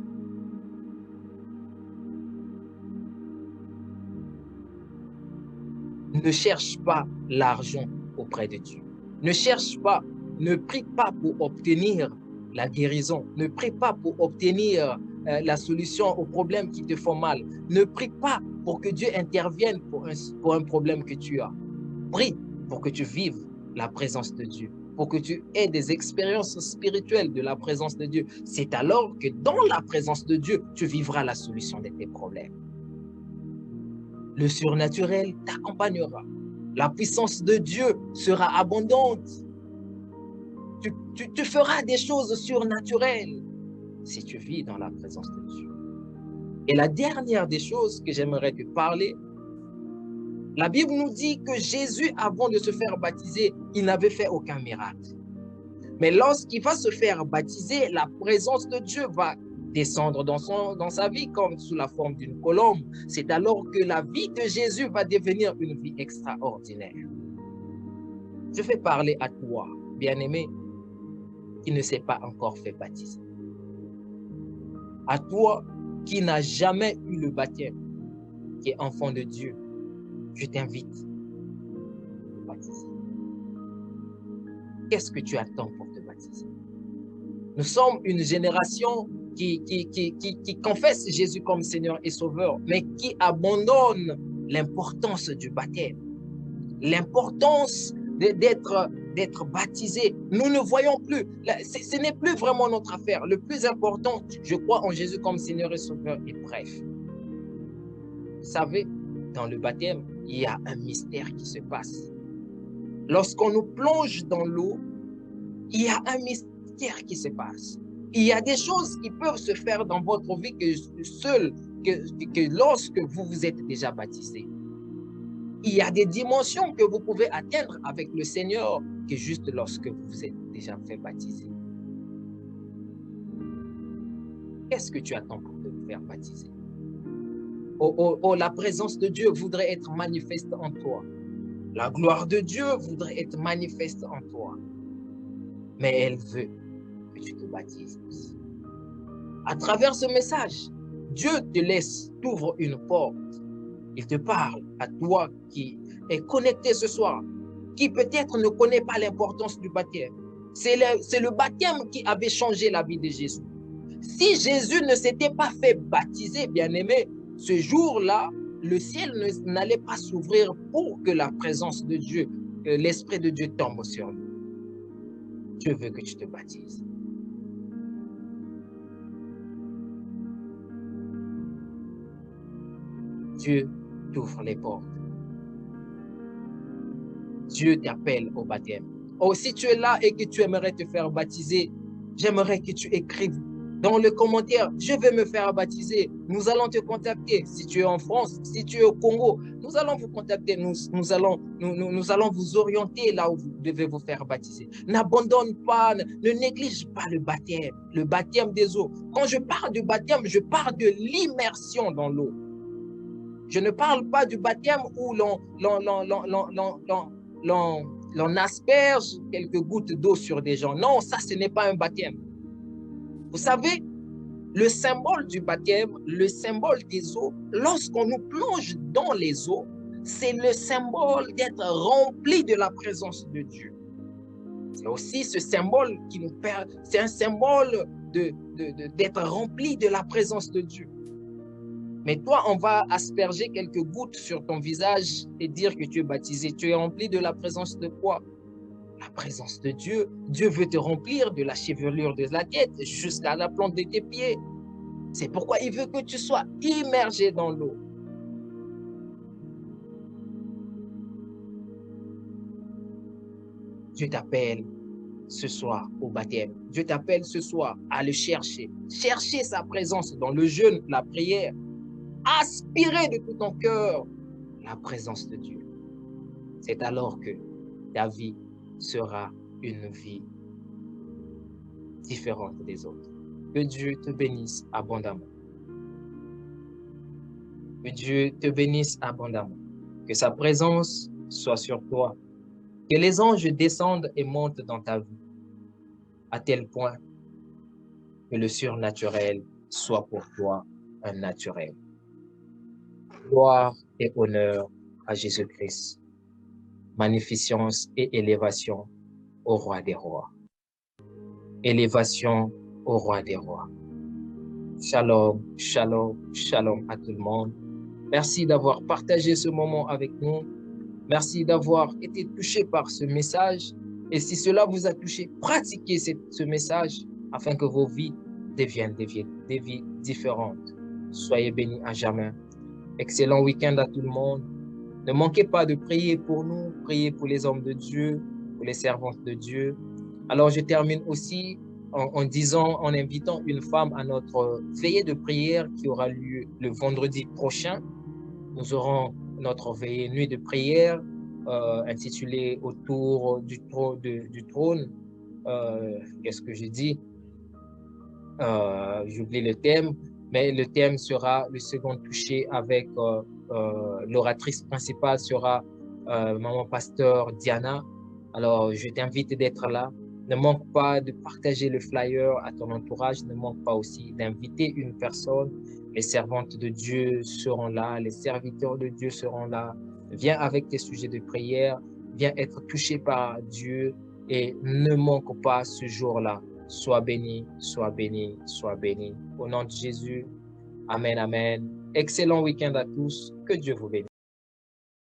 Ne cherche pas l'argent auprès de Dieu. Ne cherche pas, ne prie pas pour obtenir la guérison. Ne prie pas pour obtenir la solution aux problèmes qui te font mal. Ne prie pas pour que Dieu intervienne pour un problème que tu as. Prie pour que tu vives la présence de Dieu, pour que tu aies des expériences spirituelles de la présence de Dieu. C'est alors que dans la présence de Dieu, tu vivras la solution de tes problèmes. Le surnaturel t'accompagnera. La puissance de Dieu sera abondante. Tu feras des choses surnaturelles si tu vis dans la présence de Dieu. Et la dernière des choses que j'aimerais te parler, la Bible nous dit que Jésus, avant de se faire baptiser, il n'avait fait aucun miracle. Mais lorsqu'il va se faire baptiser, la présence de Dieu va descendre dans sa vie comme sous la forme d'une colombe. C'est alors que la vie de Jésus va devenir une vie extraordinaire. Je vais parler à toi, bien-aimé, qui ne s'est pas encore fait baptiser. À toi qui n'a jamais eu le baptême, qui est enfant de Dieu, je t'invite à te baptiser. Qu'est-ce que tu attends pour te baptiser? Nous sommes une génération qui confesse Jésus comme Seigneur et Sauveur, mais qui abandonne l'importance du baptême, l'importance d'être baptisé. Nous ne voyons plus, ce n'est plus vraiment notre affaire. Le plus important, je crois en Jésus comme Seigneur et Sauveur, et bref. Vous savez, dans le baptême, il y a un mystère qui se passe. Lorsqu'on nous plonge dans l'eau, il y a un mystère qui se passe. Il y a des choses qui peuvent se faire dans votre vie que lorsque vous vous êtes déjà baptisé. Il y a des dimensions que vous pouvez atteindre avec le Seigneur que juste lorsque vous vous êtes déjà fait baptiser. Qu'est-ce que tu attends pour te faire baptiser? La présence de Dieu voudrait être manifeste en toi. La gloire de Dieu voudrait être manifeste en toi. Mais elle veut que tu te baptises aussi. À travers ce message, Dieu te laisse, t'ouvre une porte. Il te parle à toi qui est connecté ce soir, qui peut-être ne connaît pas l'importance du baptême. C'est le baptême qui avait changé la vie de Jésus. Si Jésus ne s'était pas fait baptiser, bien-aimé, ce jour-là, le ciel n'allait pas s'ouvrir pour que la présence de Dieu, l'Esprit de Dieu tombe sur nous. Dieu veut que tu te baptises. Dieu t'ouvre les portes. Dieu t'appelle au baptême. Oh, si tu es là et que tu aimerais te faire baptiser, j'aimerais que tu écrives dans le commentaire, je vais me faire baptiser. Nous allons te contacter. Si tu es en France, si tu es au Congo, nous allons vous contacter. Nous allons vous orienter là où vous devez vous faire baptiser. N'abandonne pas, ne néglige pas le baptême des eaux. Quand je parle du baptême, je parle de l'immersion dans l'eau. Je ne parle pas du baptême où l'on asperge quelques gouttes d'eau sur des gens. Non, ça, ce n'est pas un baptême. Vous savez, le symbole du baptême, le symbole des eaux, lorsqu'on nous plonge dans les eaux, c'est le symbole d'être rempli de la présence de Dieu. C'est aussi ce symbole qui nous permet, c'est un symbole d'être rempli de la présence de Dieu. Mais toi, on va asperger quelques gouttes sur ton visage et dire que tu es baptisé. Tu es rempli de la présence de quoi? La présence de Dieu. Dieu veut te remplir de la chevelure de la tête jusqu'à la plante de tes pieds. C'est pourquoi il veut que tu sois immergé dans l'eau. Dieu t'appelle ce soir au baptême. Dieu t'appelle ce soir à le chercher. Chercher sa présence dans le jeûne, la prière. Aspirer de tout ton cœur la présence de Dieu. C'est alors que ta vie sera une vie différente des autres. Que Dieu te bénisse abondamment. Que Dieu te bénisse abondamment. Que sa présence soit sur toi. Que les anges descendent et montent dans ta vie, à tel point que le surnaturel soit pour toi un naturel. Gloire et honneur à Jésus-Christ. Magnificence et élévation au roi des rois. Élévation au roi des rois. Shalom, shalom, shalom à tout le monde. Merci d'avoir partagé ce moment avec nous. Merci d'avoir été touché par ce message. Et si cela vous a touché, pratiquez ce message afin que vos vies deviennent des vies différentes. Soyez bénis à jamais. Excellent week-end à tout le monde. Ne manquez pas de prier pour nous, prier pour les hommes de Dieu, pour les servantes de Dieu. Alors, je termine aussi en invitant une femme à notre veillée de prière qui aura lieu le vendredi prochain. Nous aurons notre veillée nuit de prière intitulée Autour du trône. Qu'est-ce que j'ai dit? J'oublie le thème, mais le thème sera le second touché avec l'oratrice principale sera Maman Pasteur Diana. Alors, je t'invite d'être là. Ne manque pas de partager le flyer à ton entourage. Ne manque pas aussi d'inviter une personne. Les servantes de Dieu seront là. Les serviteurs de Dieu seront là. Viens avec tes sujets de prière. Viens être touché par Dieu et ne manque pas ce jour-là. Sois béni, sois béni, sois béni. Au nom de Jésus, amen, amen. Excellent week-end à tous. Que Dieu vous bénisse.